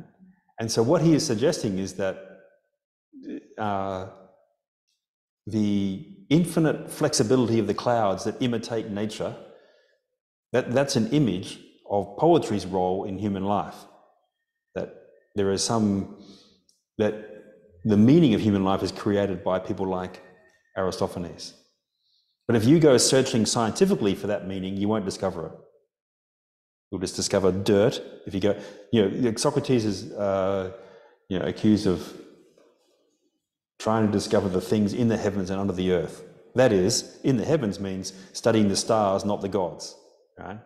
And so what he is suggesting is that the infinite flexibility of the clouds that imitate nature, that's an image of poetry's role in human life. That there is that the meaning of human life is created by people like Aristophanes. But if you go searching scientifically for that meaning, you won't discover it. You'll just discover dirt. If you go, Socrates is, accused of trying to discover the things in the heavens and under the earth. That is, in the heavens means studying the stars, not the gods, right?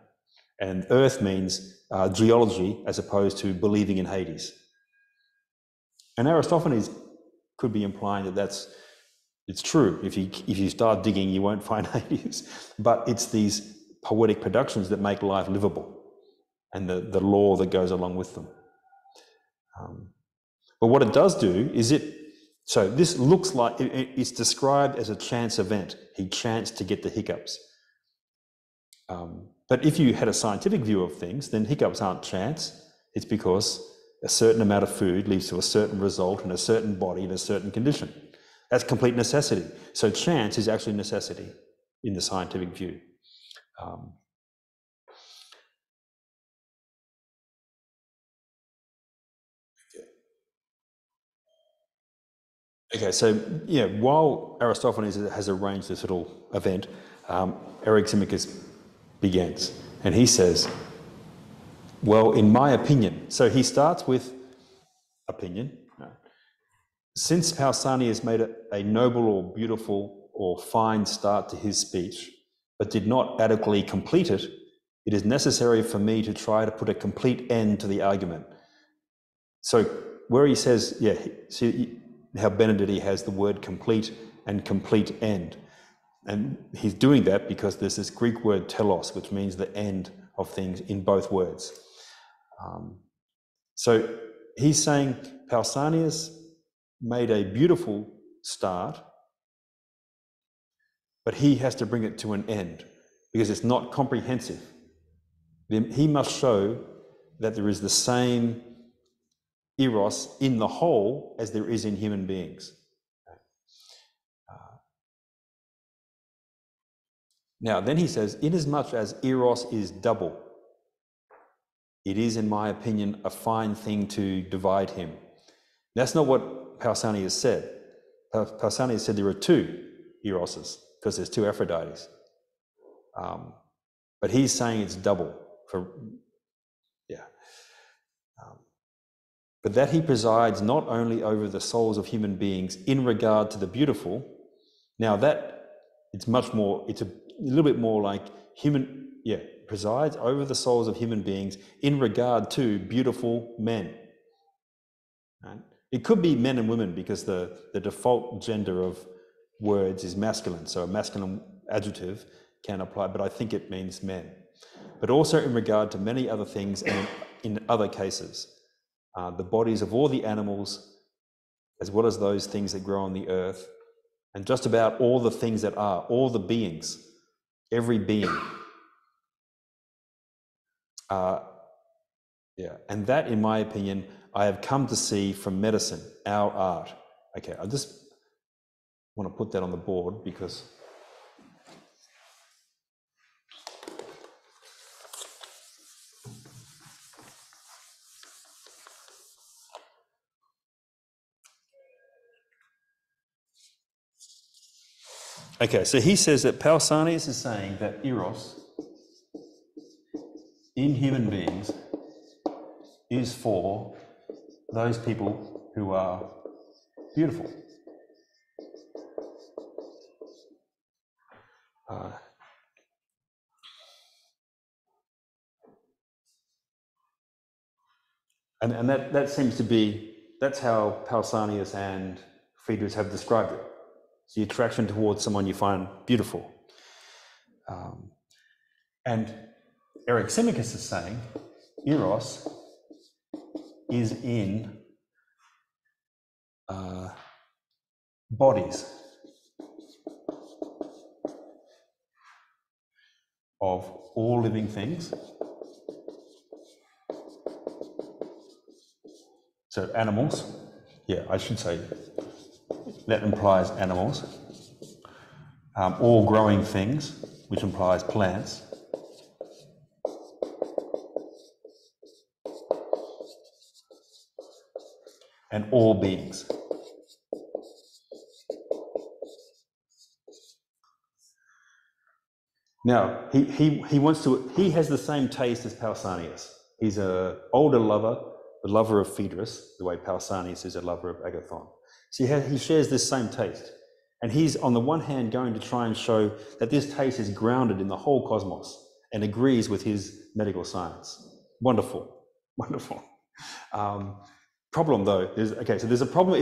And earth means geology as opposed to believing in Hades. And Aristophanes could be implying that it's true. If you start digging, you won't find Hades. But it's these poetic productions that make life livable, and the law that goes along with them. But what it does do is so this looks like it's described as a chance event. He chanced to get the hiccups. But if you had a scientific view of things, then hiccups aren't chance. It's because a certain amount of food leads to a certain result in a certain body in a certain condition. That's complete necessity. So chance is actually necessity in the scientific view. Okay, so while Aristophanes has arranged this little event, Anaximandros begins, and he says, well, in my opinion, so he starts with opinion. Since Pausanias made a noble or beautiful or fine start to his speech, but did not adequately complete it, it is necessary for me to try to put a complete end to the argument. So where he says, see how Benedetti has the word complete and complete end. And he's doing that because there's this Greek word telos, which means the end of things in both words. So he's saying Pausanias made a beautiful start, but he has to bring it to an end because it's not comprehensive. He must show that there is the same eros in the whole as there is in human beings. Now, then he says, inasmuch as eros is double, it is, in my opinion, a fine thing to divide him. That's not what Pausanias said. Pausanias said there are two eroses because there's two Aphrodites. But he's saying it's double. But that he presides not only over the souls of human beings in regard to the beautiful. Now that it's much more, it's a little bit more like presides over the souls of human beings in regard to beautiful men. Right? It could be men and women because the default gender of words is masculine, so a masculine adjective can apply, but I think it means men. But also in regard to many other things and in other cases. The bodies of all the animals, as well as those things that grow on the earth, and just about all the things that are, all the beings, every being. And that, in my opinion, I have come to see from medicine, our art. Okay, I just want to put that on the board because okay, so he says that Pausanias is saying that eros in human beings is for those people who are beautiful. And that seems to be, that's how Pausanias and Phaedrus have described it. It's the attraction towards someone you find beautiful. And Eryximachus is saying eros is in bodies of all living things. So animals, I should say that implies animals. All growing things, which implies plants. And all beings. Now, he has the same taste as Pausanias. He's an older lover, the lover of Phaedrus, the way Pausanias is a lover of Agathon. So he shares this same taste. And he's, on the one hand, going to try and show that this taste is grounded in the whole cosmos and agrees with his medical science. Wonderful, wonderful. Problem though, there's a problem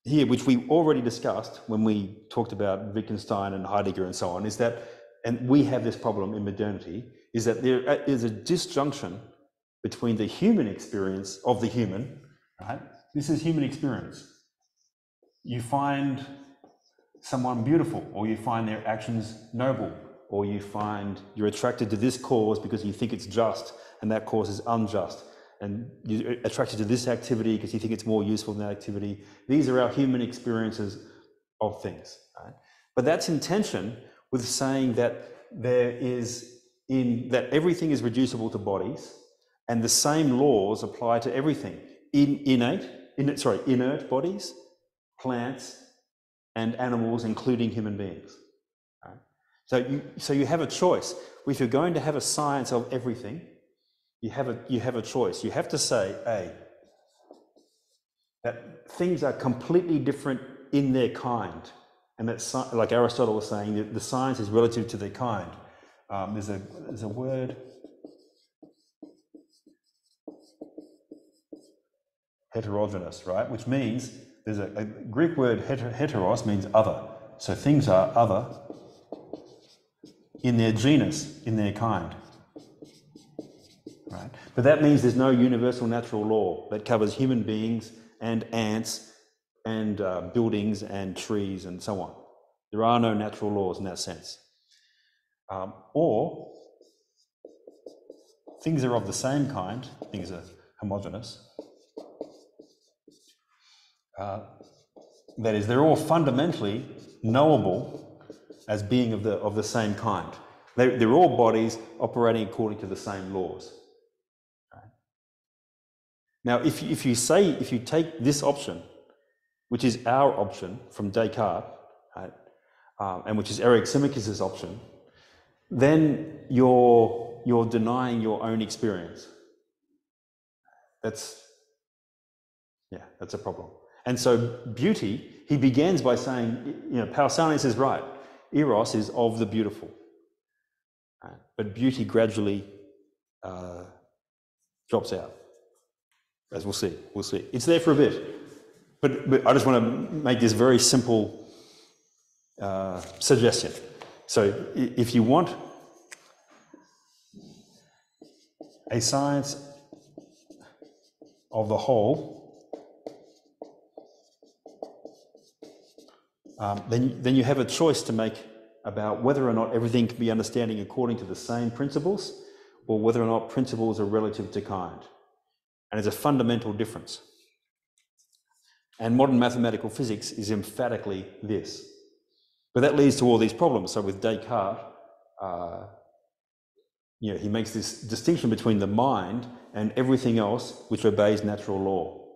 here, which we already discussed when we talked about Wittgenstein and Heidegger and so on, is that, and we have this problem in modernity, is that there is a disjunction between the human experience of the human, right? This is human experience. You find someone beautiful, or you find their actions noble, or you're attracted to this cause because you think it's just and that cause is unjust. And you're attracted to this activity because you think it's more useful than that activity. These are our human experiences of things, right? But that's in tension with saying that that everything is reducible to bodies, and the same laws apply to everything. Inert bodies, plants, and animals, including human beings. Right? So you have a choice. If you're going to have a science of everything, you have a choice. You have to say, that things are completely different in their kind, and that, like Aristotle was saying, that the science is relative to their kind. There's a word, heterogeneous, right? Which means there's a Greek word heteros means other. So things are other in their genus, in their kind. Right? But that means there's no universal natural law that covers human beings and ants and buildings and trees and so on. There are no natural laws in that sense. Or things are of the same kind, things are homogeneous. That is, they're all fundamentally knowable as being of the same kind. They're all bodies operating according to the same laws. Right? Now, if you take this option, which is our option from Descartes, right, and which is Eric Simicus's option, then you're denying your own experience. That's a problem. And so beauty, he begins by saying, Pausanias is right. Eros is of the beautiful. Right? But beauty gradually drops out, as we'll see. It's there for a bit. But I just want to make this very simple suggestion. So if you want a science of the whole, then you have a choice to make about whether or not everything can be understanding according to the same principles, or whether or not principles are relative to kind. And there's a fundamental difference. And modern mathematical physics is emphatically this. But that leads to all these problems. So with Descartes, he makes this distinction between the mind and everything else which obeys natural law.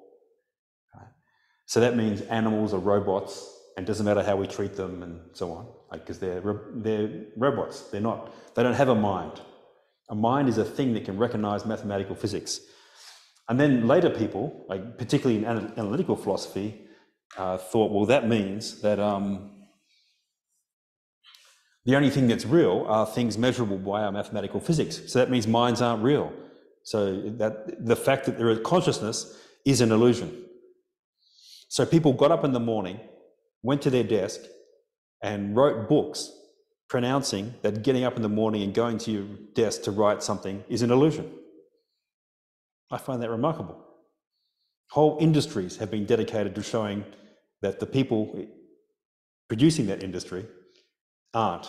Right? So that means animals are robots, and it doesn't matter how we treat them and so on, because they're robots. They don't have a mind. A mind is a thing that can recognize mathematical physics. And then later people, particularly in analytical philosophy, thought, well, that means that the only thing that's real are things measurable by our mathematical physics. So that means minds aren't real. So that the fact that there is consciousness is an illusion. So people got up in the morning, went to their desk, and wrote books pronouncing that getting up in the morning and going to your desk to write something is an illusion. I find that remarkable. Whole industries have been dedicated to showing that the people producing that industry aren't.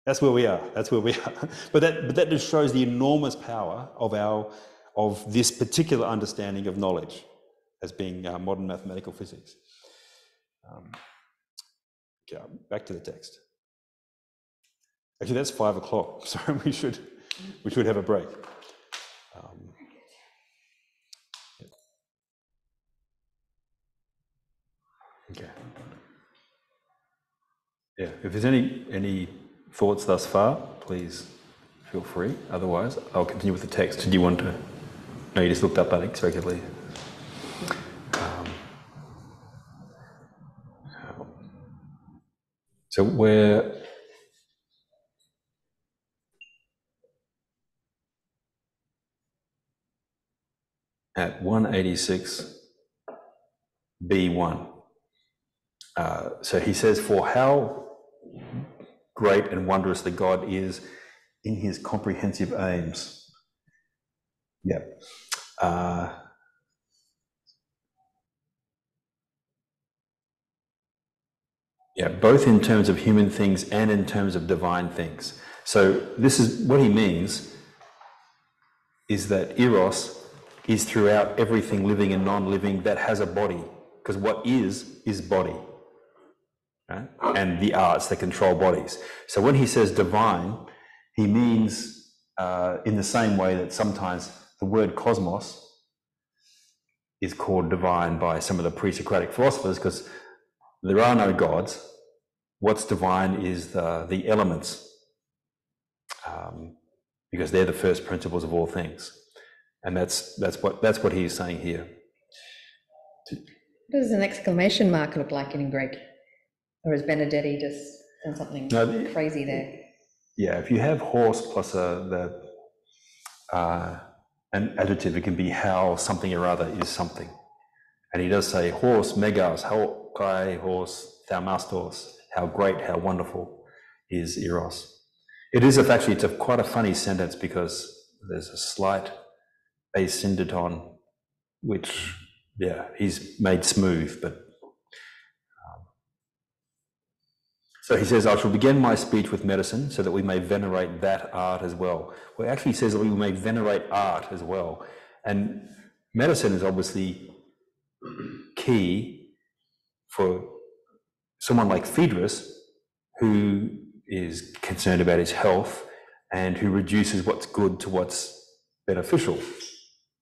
That's where we are. But that just shows the enormous power of this particular understanding of knowledge as being modern mathematical physics. Okay, back to the text. Actually, that's 5 o'clock. So we should have a break. Okay. Yeah. If there's any thoughts thus far, please feel free. Otherwise, I'll continue with the text. Did you want to? No, you just looked up unexpectedly. So we're at 186 B1. So he says, for how great and wondrous the God is in his comprehensive aims. Yeah. Both in terms of human things and in terms of divine things. So this is what he means, is that Eros is throughout everything living and non-living that has a body, because what is body, right? And the arts that control bodies. So when he says divine, he means in the same way that sometimes the word cosmos is called divine by some of the pre-Socratic philosophers, because there are no gods. What's divine is the elements, because they're the first principles of all things, and that's what he is saying here. What does an exclamation mark look like in Greek? Or is Benedetti just done something crazy there? Yeah, if you have horse plus an adjective, it can be how something or other is something. And he does say horse, megas, how kai, horse, thaumastos, how great, how wonderful is Eros. It's quite a funny sentence, because there's a slight asyndeton which, yeah, he's made smooth, but so he says, I shall begin my speech with medicine so that we may venerate that art as well. Well, it actually says that we may venerate art as well. And medicine is obviously key for someone like Phaedrus, who is concerned about his health and who reduces what's good to what's beneficial,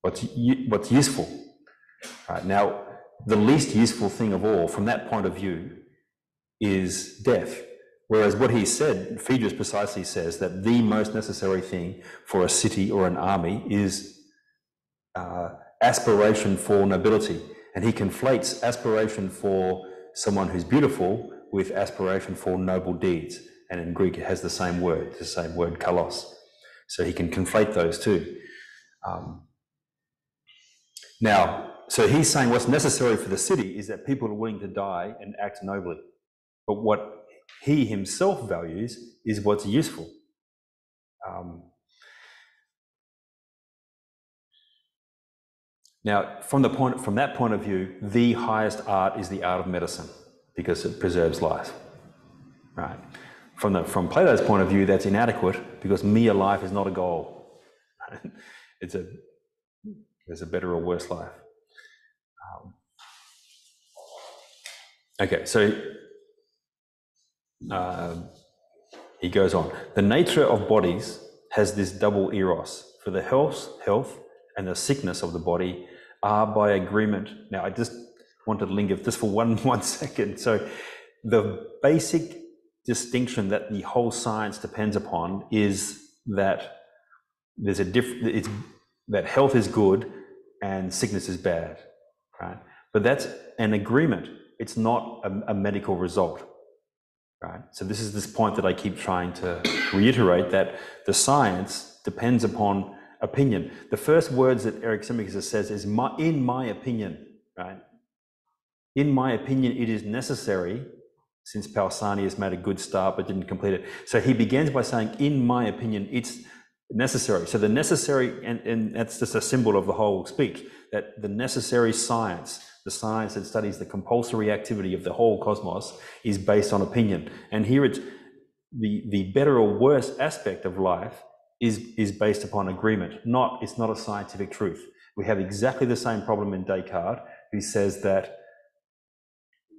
what's useful. Right, now, the least useful thing of all, from that point of view, is death. Whereas what he said, Phaedrus precisely says that the most necessary thing for a city or an army is aspiration for nobility. And he conflates aspiration for someone who's beautiful with aspiration for noble deeds. And in Greek, it has the same word, kalos. So he can conflate those two. Now, so he's saying what's necessary for the city is that people are willing to die and act nobly. But what he himself values is what's useful. Now, from that point of view, the highest art is the art of medicine because it preserves life. Right? From Plato's point of view, that's inadequate because mere life is not a goal. There's a better or worse life. Okay, so he goes on. The nature of bodies has this double eros. For the health and the sickness of the body are by agreement. Now, I just want to linger just for one second. So the basic distinction that the whole science depends upon is that there's that health is good and sickness is bad, right? But that's an agreement. It's not a medical result, right? So this is this point that I keep trying to reiterate, that the science depends upon opinion. The first words that Eryximachus says is in my opinion, right? In my opinion, it is necessary, since Pausanias made a good start but didn't complete it. So he begins by saying, in my opinion, it's necessary. So the necessary, and that's just a symbol of the whole speech, that the necessary science, the science that studies the compulsory activity of the whole cosmos, is based on opinion. And here it's the better or worse aspect of life is based upon agreement. It's not a scientific truth. We have exactly the same problem in Descartes, who says that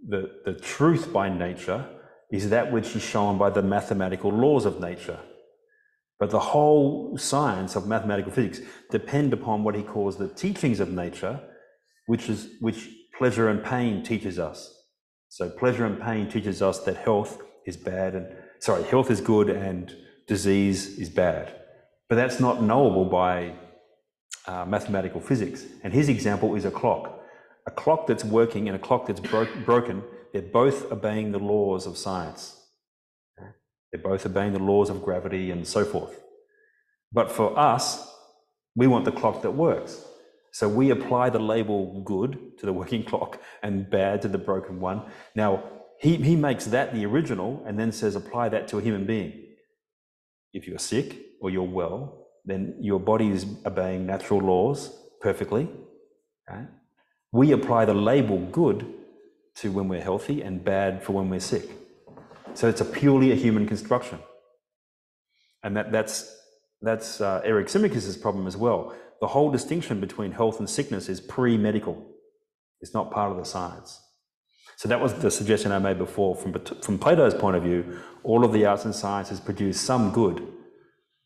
the truth by nature is that which is shown by the mathematical laws of nature. But the whole science of mathematical physics depend upon what he calls the teachings of nature, which pleasure and pain teaches us. So pleasure and pain teaches us that health is good and disease is bad. But that's not knowable by mathematical physics. And his example is a clock. A clock that's working and a clock that's broken, they're both obeying the laws of science. They're both obeying the laws of gravity and so forth. But for us, we want the clock that works. So we apply the label good to the working clock and bad to the broken one. Now, he makes that the original and then says apply that to a human being. If you're sick or you're well, then your body is obeying natural laws perfectly. Right? We apply the label good to when we're healthy and bad for when we're sick. So it's purely a human construction. And that's Eryximachus' problem as well. The whole distinction between health and sickness is pre-medical. It's not part of the science. So that was the suggestion I made before. From Plato's point of view, all of the arts and sciences produce some good,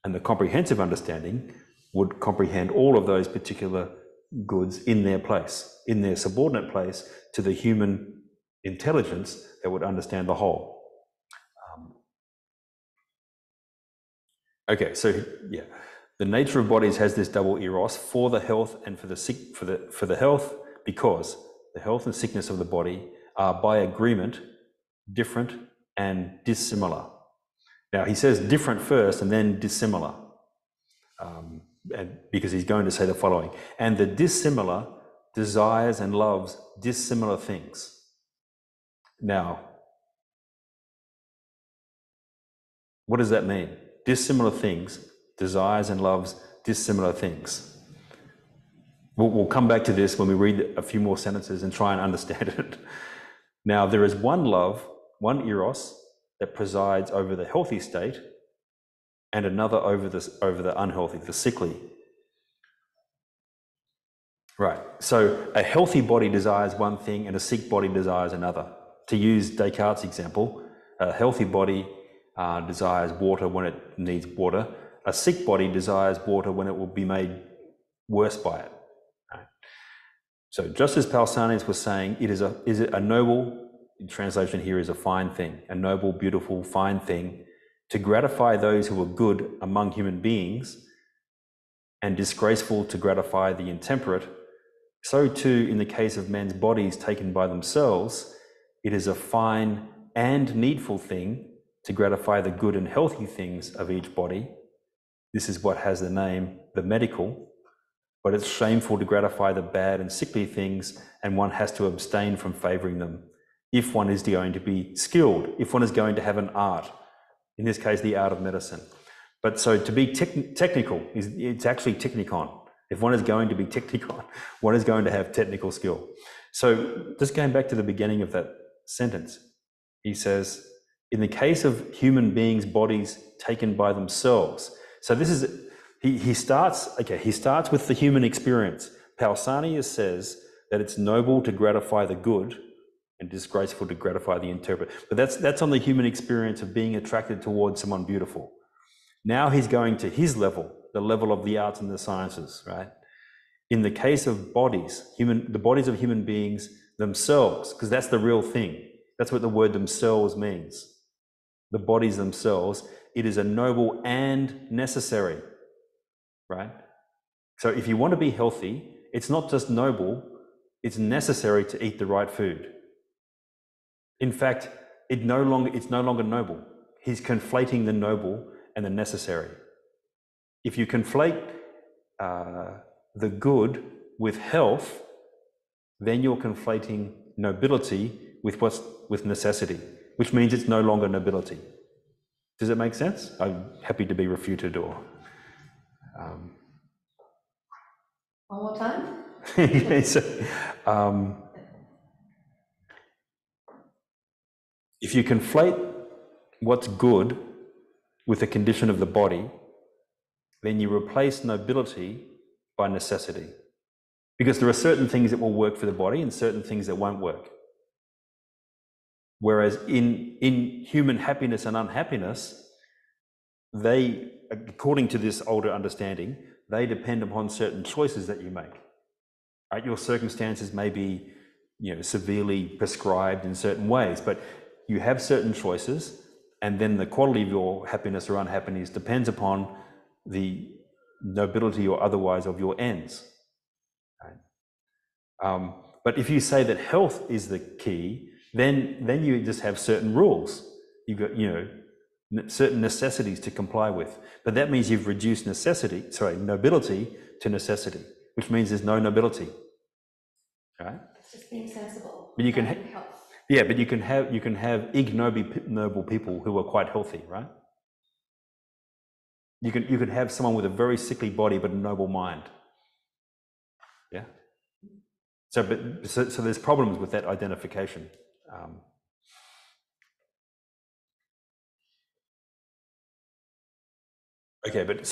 and the comprehensive understanding would comprehend all of those particular goods in their place, in their subordinate place to the human intelligence that would understand the whole. Okay, so yeah, the nature of bodies has this double eros for the health and for the sick, for the health, because the health and sickness of the body are by agreement different and dissimilar. Now he says different first and then dissimilar, because he's going to say the following: and the dissimilar desires and loves dissimilar things. Now, what does that mean? Dissimilar things, desires and loves dissimilar things. We'll come back to this when we read a few more sentences and try and understand it. Now, there is one love, one eros, that presides over the healthy state, and another over the unhealthy, the sickly. Right. So a healthy body desires one thing, and a sick body desires another. To use Descartes' example, a healthy body desires water when it needs water. A sick body desires water when it will be made worse by it. Right. So just as Pausanias was saying, is it a noble, in translation here is a fine thing, a noble, beautiful, fine thing to gratify those who are good among human beings and disgraceful to gratify the intemperate, so too in the case of men's bodies taken by themselves, it is a fine and needful thing to gratify the good and healthy things of each body. This is what has the name the medical, but it's shameful to gratify the bad and sickly things, and one has to abstain from favouring them if one is going to be skilled, if one is going to have an art, in this case the art of medicine. But so to be technical, it's actually technikon. If one is going to be technikon, one is going to have technical skill. So just going back to the beginning of that sentence, he says, in the case of human beings' bodies taken by themselves. So this is, he starts with the human experience. Pausanias says that it's noble to gratify the good and disgraceful to gratify the interpret. But that's on the human experience of being attracted towards someone beautiful. Now he's going to his level, the level of the arts and the sciences, right? In the case of bodies, the bodies of human beings themselves, because that's the real thing. That's what the word themselves means. The bodies themselves, it is a noble and necessary, right? So if you want to be healthy, it's not just noble, it's necessary to eat the right food. In fact, it's no longer noble. He's conflating the noble and the necessary. If you conflate the good with health, then you're conflating nobility with necessity, which means it's no longer nobility. Does it make sense? I'm happy to be refuted or... One more time? If you conflate what's good with the condition of the body, then you replace nobility by necessity. Because there are certain things that will work for the body and certain things that won't work. Whereas in human happiness and unhappiness, they, according to this older understanding, they depend upon certain choices that you make. Right? Your circumstances may be, severely prescribed in certain ways, but you have certain choices, and then the quality of your happiness or unhappiness depends upon the nobility or otherwise of your ends. Right? But if you say that health is the key, then you just have certain rules. You've got, certain necessities to comply with. But that means you've reduced nobility to necessity, which means there's no nobility. Right? It's just being sensible. But you can but you can have ignoble people who are quite healthy, right? You can have someone with a very sickly body but a noble mind. Yeah. So there's problems with that identification. Okay, but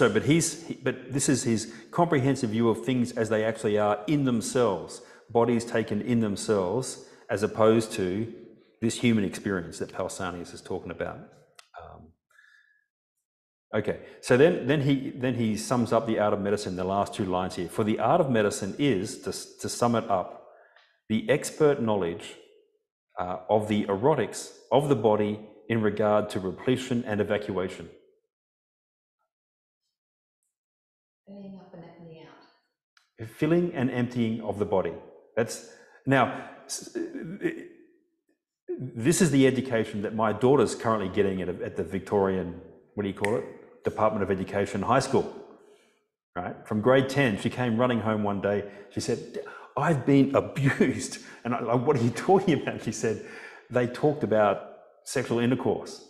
this is his comprehensive view of things as they actually are in themselves, bodies taken in themselves, as opposed to this human experience that Pausanias is talking about. Okay, so then he sums up the art of medicine, the last two lines here. For the art of medicine is, to sum it up, the expert knowledge of the erotics of the body in regard to repletion and evacuation. Filling up and emptying out. Filling and emptying of the body. Now, this is the education that my daughter's currently getting at the Victorian, what do you call it? Department of Education High School, right? From grade 10, she came running home one day. She said, I've been abused. And I'm like, what are you talking about? She said, they talked about sexual intercourse.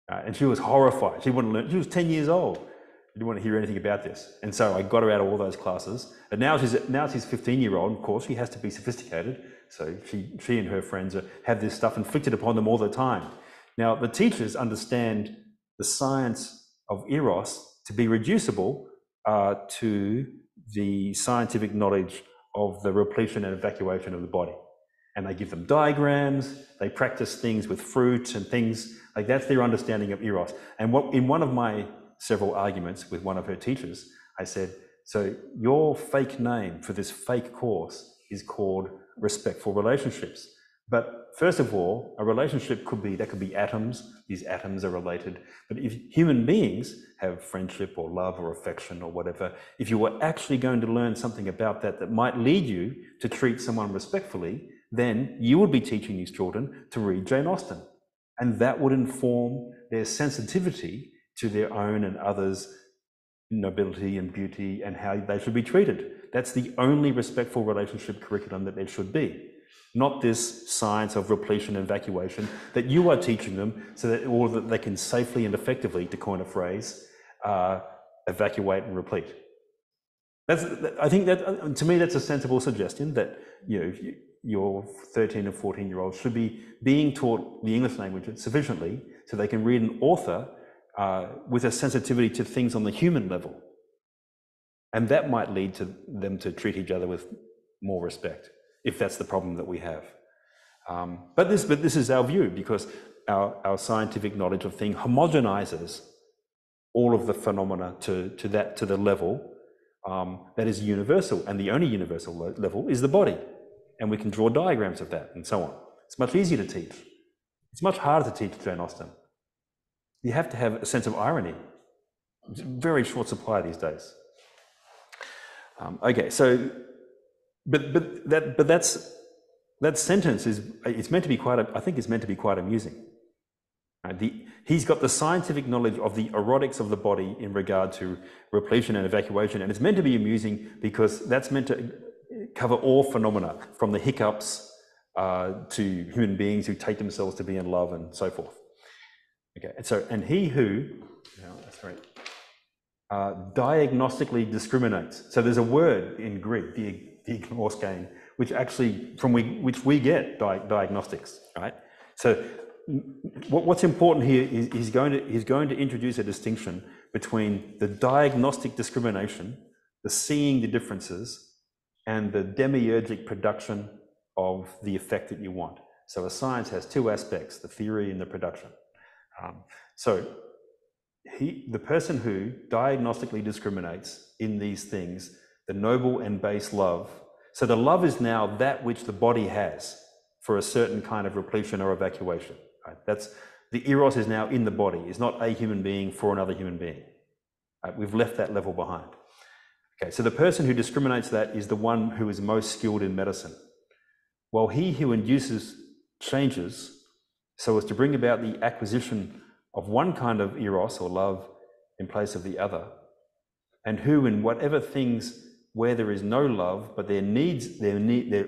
And she was horrified. She wouldn't learn. She was 10 years old. He didn't want to hear anything about this. And so I got her out of all those classes. And now she's 15-year-old. Of course, she has to be sophisticated. So she and her friends have this stuff inflicted upon them all the time. Now, the teachers understand the science of Eros to be reducible to the scientific knowledge of the repletion and evacuation of the body. And they give them diagrams, they practice things with fruit and things, like that's their understanding of Eros. And in one of my several arguments with one of her teachers, I said, so your fake name for this fake course is called respectful relationships. But first of all, a relationship could be atoms. These atoms are related. But if human beings have friendship or love or affection or whatever, if you were actually going to learn something about that might lead you to treat someone respectfully, then you would be teaching these children to read Jane Austen. And that would inform their sensitivity to their own and others' nobility and beauty and how they should be treated. That's the only respectful relationship curriculum that there should be. Not this science of repletion and evacuation that you are teaching them so that they can safely and effectively, to coin a phrase, evacuate and replete. I think that, to me, that's a sensible suggestion that, your 13 or 14-year-olds should be being taught the English language sufficiently so they can read an author with a sensitivity to things on the human level. And that might lead to them to treat each other with more respect, if that's the problem that we have. But this is our view, because our scientific knowledge of things homogenizes all of the phenomena to the level that is universal, and the only universal level is the body. And we can draw diagrams of that and so on. It's much easier to teach. It's much harder to teach Jane Austen. You have to have a sense of irony. It's very short supply these days. Okay, so, but that sentence it's meant to be I think it's meant to be quite amusing. He's got the scientific knowledge of the erotics of the body in regard to repletion and evacuation, and it's meant to be amusing because that's meant to cover all phenomena, from the hiccups to human beings who take themselves to be in love and so forth. Okay, and he who, diagnostically discriminates. So there's a word in Greek, diagnoschein, which we get diagnostics, right? So what's important here is he's going to introduce a distinction between the diagnostic discrimination, the seeing the differences, and the demiurgic production of the effect that you want. So a science has two aspects, the theory and the production. So the person who diagnostically discriminates in these things, the noble and base love, so the love is now that which the body has for a certain kind of repletion or evacuation. Right? That's the Eros is now in the body, is not a human being for another human being. Right? We've left that level behind. Okay, so the person who discriminates that is the one who is most skilled in medicine. While he who induces changes so as to bring about the acquisition of one kind of Eros or love in place of the other, and who in whatever things where there is no love, but there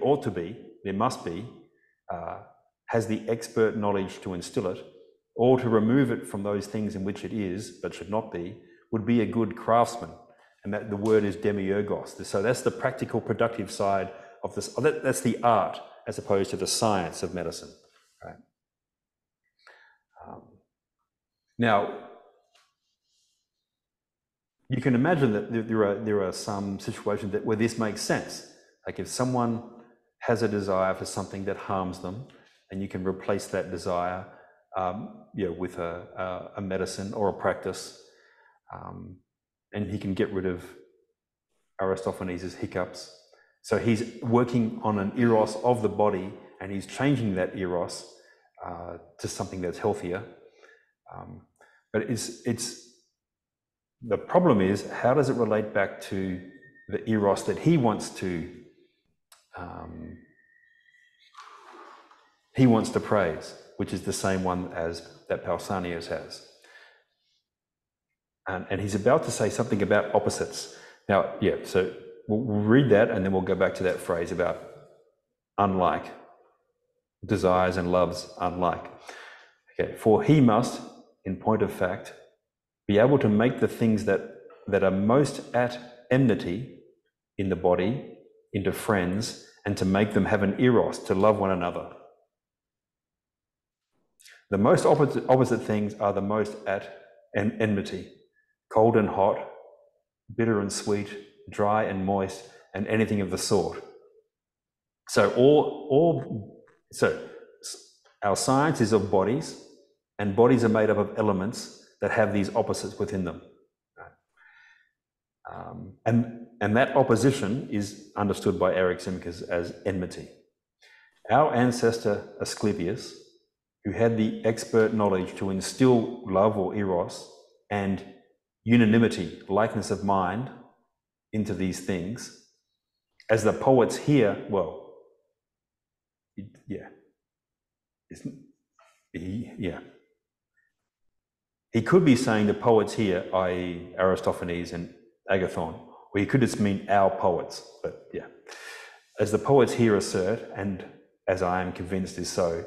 ought to be, there must be, has the expert knowledge to instill it, or to remove it from those things in which it is, but should not be, would be a good craftsman. And that the word is demiurgos. So that's the practical, productive side of this. That's the art, as opposed to the science of medicine. Right? Now, you can imagine that there are some situations where this makes sense. Like if someone has a desire for something that harms them, and you can replace that desire, with a medicine or a practice. And he can get rid of Aristophanes' hiccups. So he's working on an Eros of the body, and he's changing that Eros to something that's healthier. But the problem is, how does it relate back to the Eros that he wants to praise, which is the same one as that Pausanias has. And he's about to say something about opposites. Now, so we'll read that and then we'll go back to that phrase about unlike, desires and loves unlike. Okay, for he must, in point of fact, be able to make the things that that are most at enmity in the body, into friends, and to make them have an eros, to love one another. The most opposite things are the most at enmity, cold and hot, bitter and sweet, dry and moist, and anything of the sort. So our science is of bodies, and bodies are made up of elements that have these opposites within them. And that opposition is understood by Anaximachus as enmity. Our ancestor Asclepius, who had the expert knowledge to instill love or eros and unanimity, likeness of mind into these things, as the poets here, well, yeah. He could be saying the poets here, i.e. Aristophanes and Agathon, or he could just mean our poets, but yeah. As the poets here assert, and as I am convinced is so,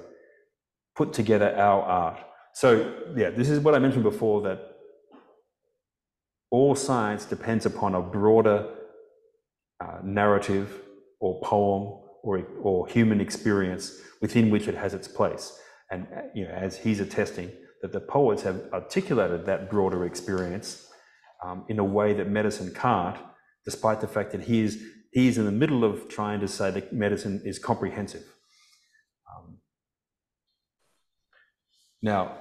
put together our art. So yeah, this is what I mentioned before, that all science depends upon a broader narrative or poem or human experience within which it has its place. And as he's attesting, that the poets have articulated that broader experience in a way that medicine can't, despite the fact that he's in the middle of trying to say that medicine is comprehensive. Now,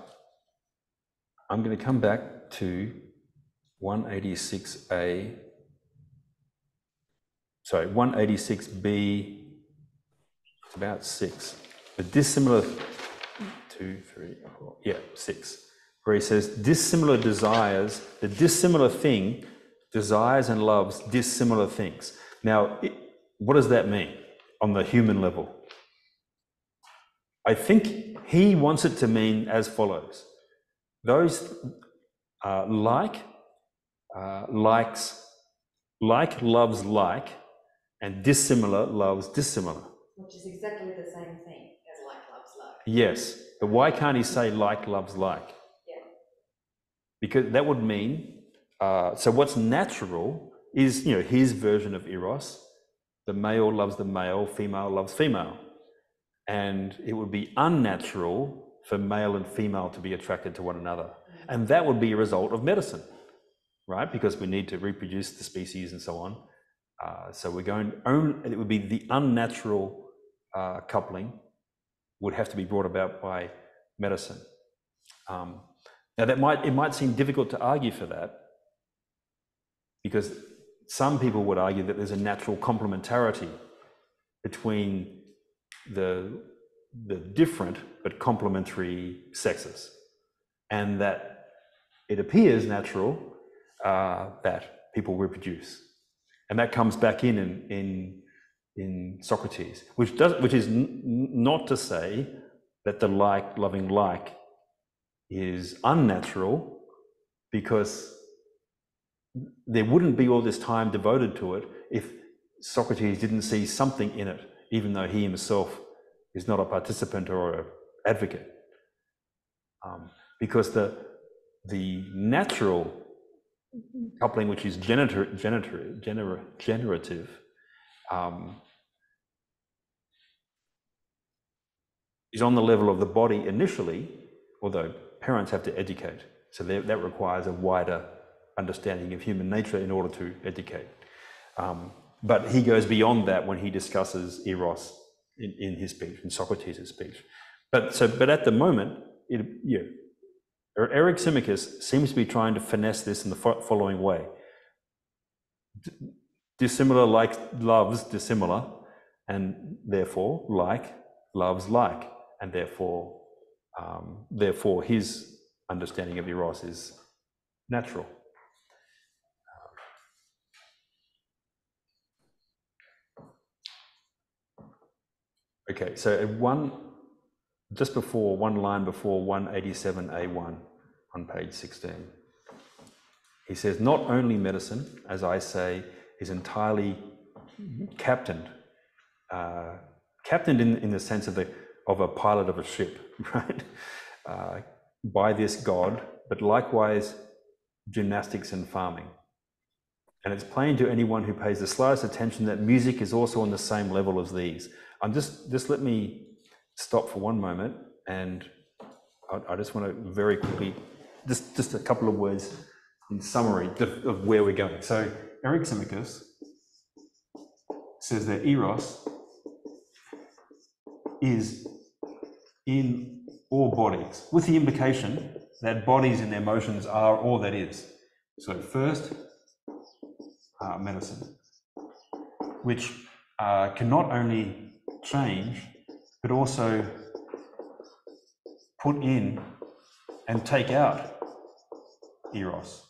I'm going to come back to 186A, sorry, 186B, it's about 6. The dissimilar, 2, 3, 4, yeah, 6, where he says dissimilar desires, the dissimilar thing desires and loves dissimilar things. Now, what does that mean on the human level? I think he wants it to mean as follows. Those like loves like, and dissimilar loves dissimilar. Which is exactly the same thing as like loves like. Yes, but why can't he say like loves like? Yeah. Because that would mean, so what's natural is, his version of eros. The male loves the male, female loves female. And it would be unnatural for male and female to be attracted to one another. And that would be a result of medicine, right? Because we need to reproduce the species and so on. So it would be the unnatural coupling would have to be brought about by medicine. Now it might seem difficult to argue for that, because some people would argue that there's a natural complementarity between the different but complementary sexes, and that it appears natural that people reproduce, and that comes back in Socrates, which is not to say that the loving like is unnatural, because there wouldn't be all this time devoted to it if Socrates didn't see something in it, even though he himself is not a participant or an advocate. Because the natural coupling, which is generative, is on the level of the body initially, although parents have to educate. So that requires a wider understanding of human nature in order to educate. But he goes beyond that when he discusses eros in his speech, in Socrates' speech. But at the moment, Anaximachus seems to be trying to finesse this in the following way. Dissimilar like loves dissimilar, and therefore like loves like, and therefore his understanding of eros is natural. Okay, so just before, one line before 187A1 on page 16, he says, not only medicine, as I say, is entirely captained in the sense of a pilot of a ship, right? By this God, but likewise gymnastics and farming. And it's plain to anyone who pays the slightest attention that music is also on the same level as these. Just let me stop for one moment, and I just want to very quickly, just a couple of words in summary of where we're going. So Eryximachus says that eros is in all bodies, with the implication that bodies and their motions are all that is. So first, medicine, which can not only change, but also put in and take out eros.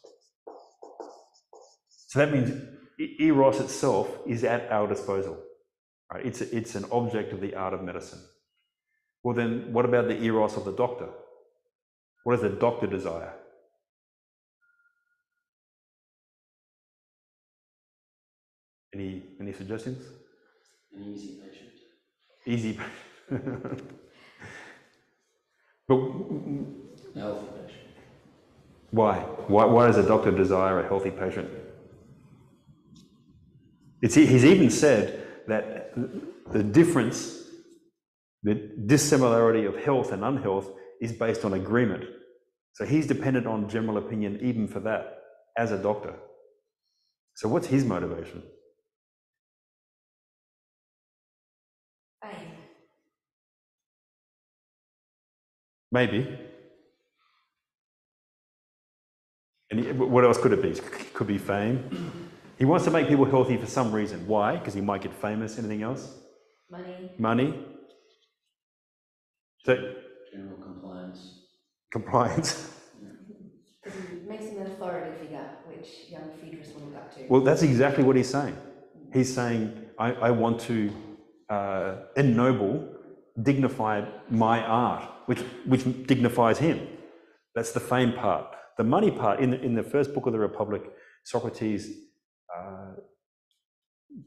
So that means eros itself is at our disposal. Right? It's an object of the art of medicine. Well then, what about the eros of the doctor? What does the doctor desire? Any suggestions? An easy patient. Easy. But A healthy patient. why? Why does a doctor desire a healthy patient? He's even said that the difference, the dissimilarity of health and unhealth is based on agreement. So he's dependent on general opinion even for that, as a doctor. So what's his motivation? Fame. Maybe. And what else could it be? Could be fame. He wants to make people healthy for some reason. Why? Because he might get famous. Anything else? Money. Money. So General compliance. compliance. Because it makes him an authority figure, which young Phaedrus will look up to. Well, that's exactly what he's saying. He's saying, I want to ennoble, dignify my art, which dignifies him. That's the fame part. The money part, in the first book of the Republic, Socrates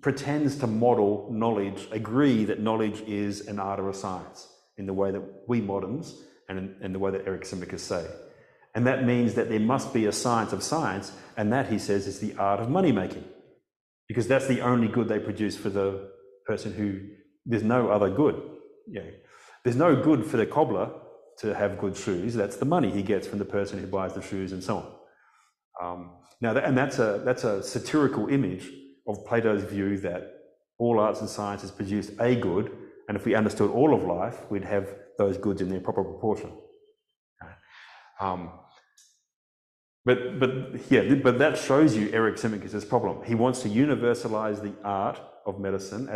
pretends to model knowledge, agree that knowledge is an art or a science, in the way that we moderns and in the way that Eryximachus say. And that means that there must be a science of science, and that, he says, is the art of money making, because that's the only good they produce for the person who, there's no other good. You know, there's no good for the cobbler to have good shoes. That's the money he gets from the person who buys the shoes and so on. Now, that's a satirical image of Plato's view that all arts and sciences produce a good, and if we understood all of life, we'd have those goods in their proper proportion. But that shows you Eryximachus' problem. He wants to universalize the art of medicine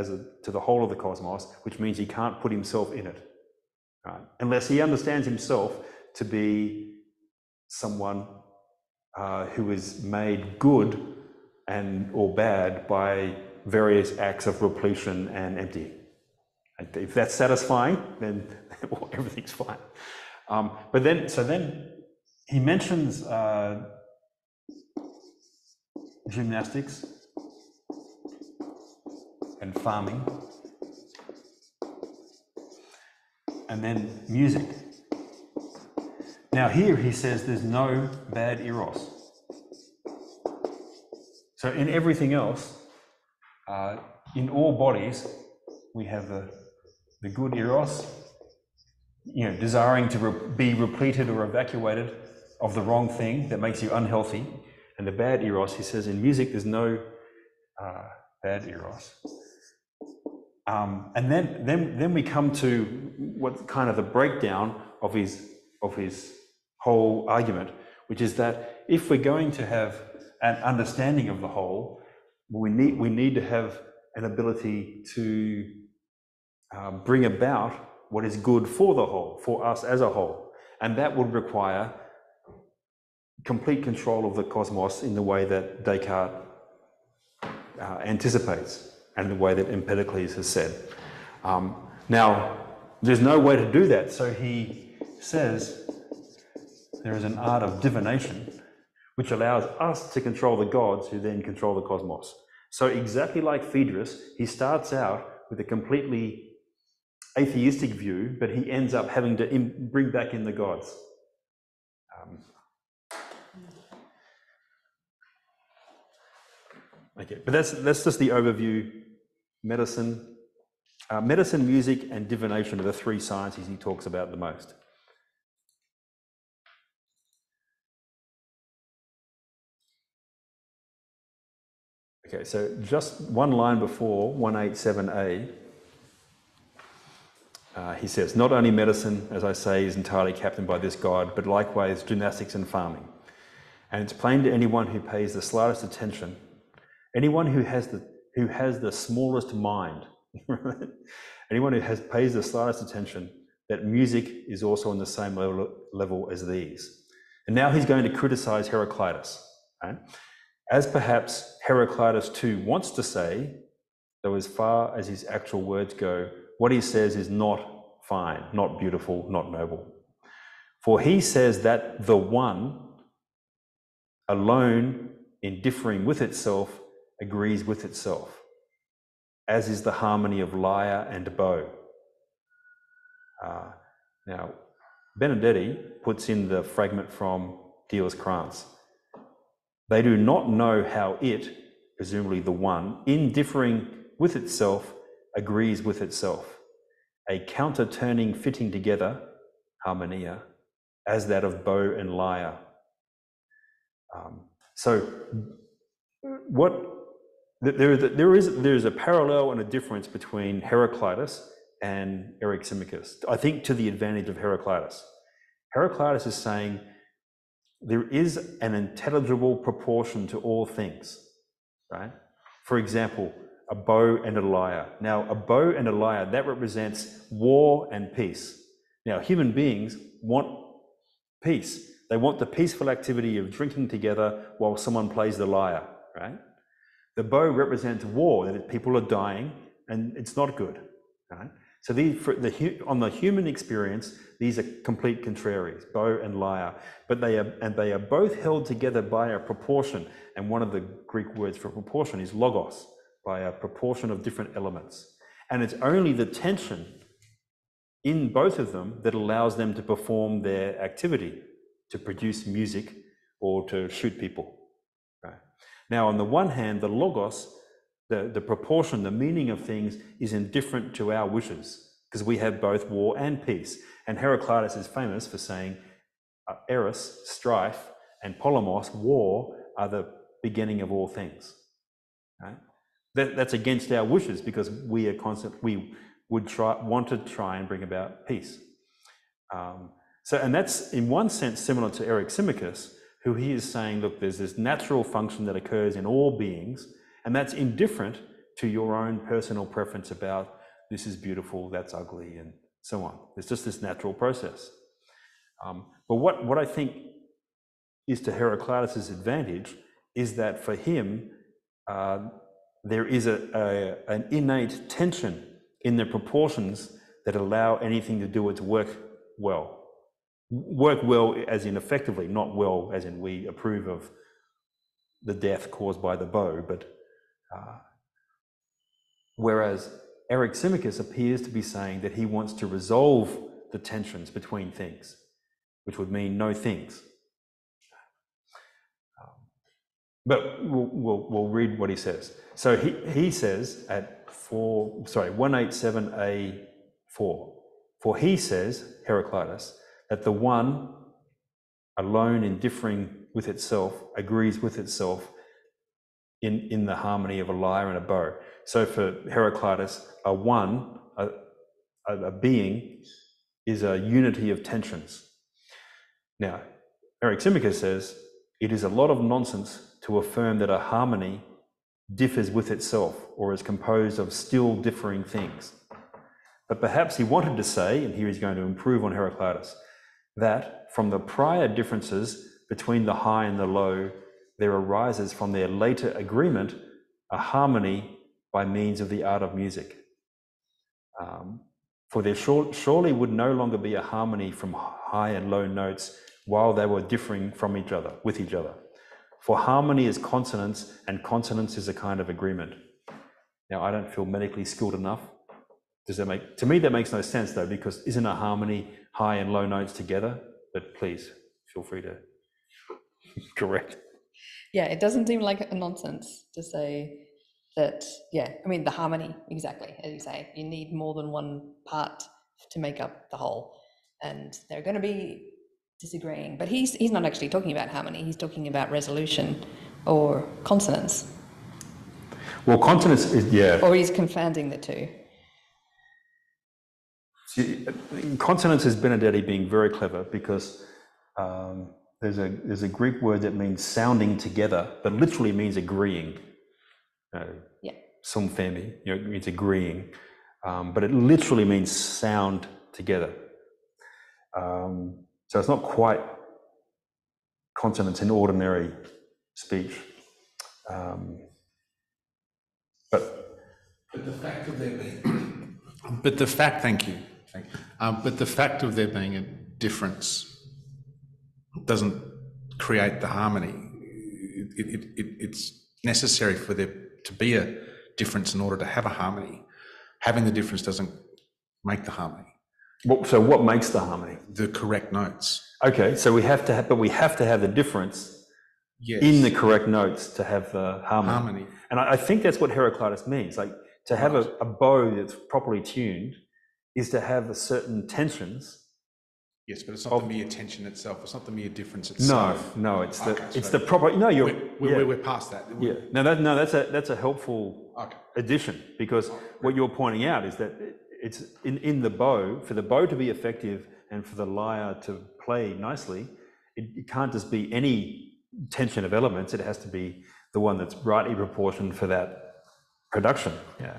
to the whole of the cosmos, which means he can't put himself in it, right? Unless he understands himself to be someone who is made good or bad by various acts of repletion and emptying. And if that's satisfying, then well, everything's fine. But then he mentions gymnastics and farming, and then music. Now here he says there's no bad eros. So in everything else, in all bodies, we have the good eros, desiring to be repleted or evacuated of the wrong thing that makes you unhealthy, and the bad eros. He says in music there's no bad eros. And then we come to what kind of the breakdown of his whole argument, which is that if we're going to have an understanding of the whole, we need to have an ability to bring about what is good for the whole, for us as a whole, and that would require complete control of the cosmos in the way that Descartes anticipates, and the way that Empedocles has said. Now, there's no way to do that, so he says there is an art of divination which allows us to control the gods, who then control the cosmos. So exactly like Phaedrus, he starts out with a completely atheistic view, but he ends up having to bring back in the gods. Okay, but that's just the overview. Medicine, medicine, music, and divination are the three sciences he talks about the most. Okay, so just one line before 187a, he says, not only medicine, as I say, is entirely captained by this god, but likewise gymnastics and farming. And it's plain to anyone who pays the slightest attention, anyone who has the smallest mind, anyone who pays the slightest attention, that music is also on the same level as these. And now he's going to criticize Heraclitus. Right? As perhaps Heraclitus too wants to say, though as far as his actual words go, what he says is not fine, not beautiful, not noble. For he says that the one alone in differing with itself agrees with itself, as is the harmony of lyre and bow. Now, Benedetti puts in the fragment from Dios Krantz. They do not know how it, presumably the one, in differing with itself, agrees with itself. A counter-turning fitting together, harmonia, as that of bow and lyre. There is a parallel and a difference between Heraclitus and Eryximachus, I think to the advantage of Heraclitus. Heraclitus is saying there is an intelligible proportion to all things, right? For example, a bow and a lyre. Now, a bow and a lyre, that represents war and peace. Now, human beings want peace. They want the peaceful activity of drinking together while someone plays the lyre, right? The bow represents war, that people are dying, and it's not good, right? So on the human experience, these are complete contraries, bow and lyre, but they are both held together by a proportion, and one of the Greek words for proportion is logos, by a proportion of different elements. And it's only the tension in both of them that allows them to perform their activity, to produce music or to shoot people. Right? Now, on the one hand, the logos, the proportion, the meaning of things is indifferent to our wishes, because we have both war and peace. And Heraclitus is famous for saying eros, strife, and polemos, war, are the beginning of all things. Right? That's against our wishes, because we would want to try and bring about peace. And that's in one sense similar to Eryximachus, who he is saying, look, there's this natural function that occurs in all beings, and that's indifferent to your own personal preference about this is beautiful, that's ugly, and so on. It's just this natural process. But what I think is to Heraclitus's advantage is that for him, there is an innate tension in the proportions that allow anything to do its work well. Work well as in effectively, not well as in we approve of the death caused by the bow, but whereas Eryximachus appears to be saying that he wants to resolve the tensions between things, which would mean no things. But we'll read what he says. So he says at 187a4, for he says, Heraclitus, that the one alone in differing with itself agrees with itself in the harmony of a lyre and a bow. So for Heraclitus, a being is a unity of tensions. Now, Eryximachus says, it is a lot of nonsense to affirm that a harmony differs with itself or is composed of still differing things. But perhaps he wanted to say, and here he's going to improve on Heraclitus, that from the prior differences between the high and the low, there arises from their later agreement a harmony by means of the art of music. For there surely would no longer be a harmony from high and low notes while they were differing from each other, with each other. For harmony is consonance, and consonance is a kind of agreement. Now, I don't feel medically skilled enough. To me, that makes no sense though, because isn't a harmony high and low notes together? But please, feel free to correct. Yeah, it doesn't seem like a nonsense to say that, yeah, I mean, the harmony, exactly, as you say, you need more than one part to make up the whole. And they're going to be disagreeing. But he's not actually talking about harmony, he's talking about resolution or consonance. Well, consonance is, yeah. Or he's confounding the two. See, consonance is Benedetti being very clever, because there's a Greek word that means sounding together, but literally means agreeing. Yeah. Sum femi, it means agreeing, but it literally means sound together. So it's not quite consonance in ordinary speech, but the fact of there being, but the fact, thank you. But the fact of there being a difference doesn't create the harmony. It's necessary for there to be a difference in order to have a harmony. Having the difference doesn't make the harmony. So what makes the harmony? The correct notes. Okay, so we have to have, but we have to have the difference in the correct notes to have the harmony. And I think that's what Heraclitus means. Like, to have a bow that's properly tuned is to have a certain tensions. Yes, but it's not the mere tension itself. It's not the mere difference itself. No, it's the proper. No, we're past that. Yeah, that's a helpful addition, because what you're pointing out is that it's in the bow. For the bow to be effective and for the lyre to play nicely, it can't just be any tension of elements. It has to be the one that's rightly proportioned for that production. Yeah.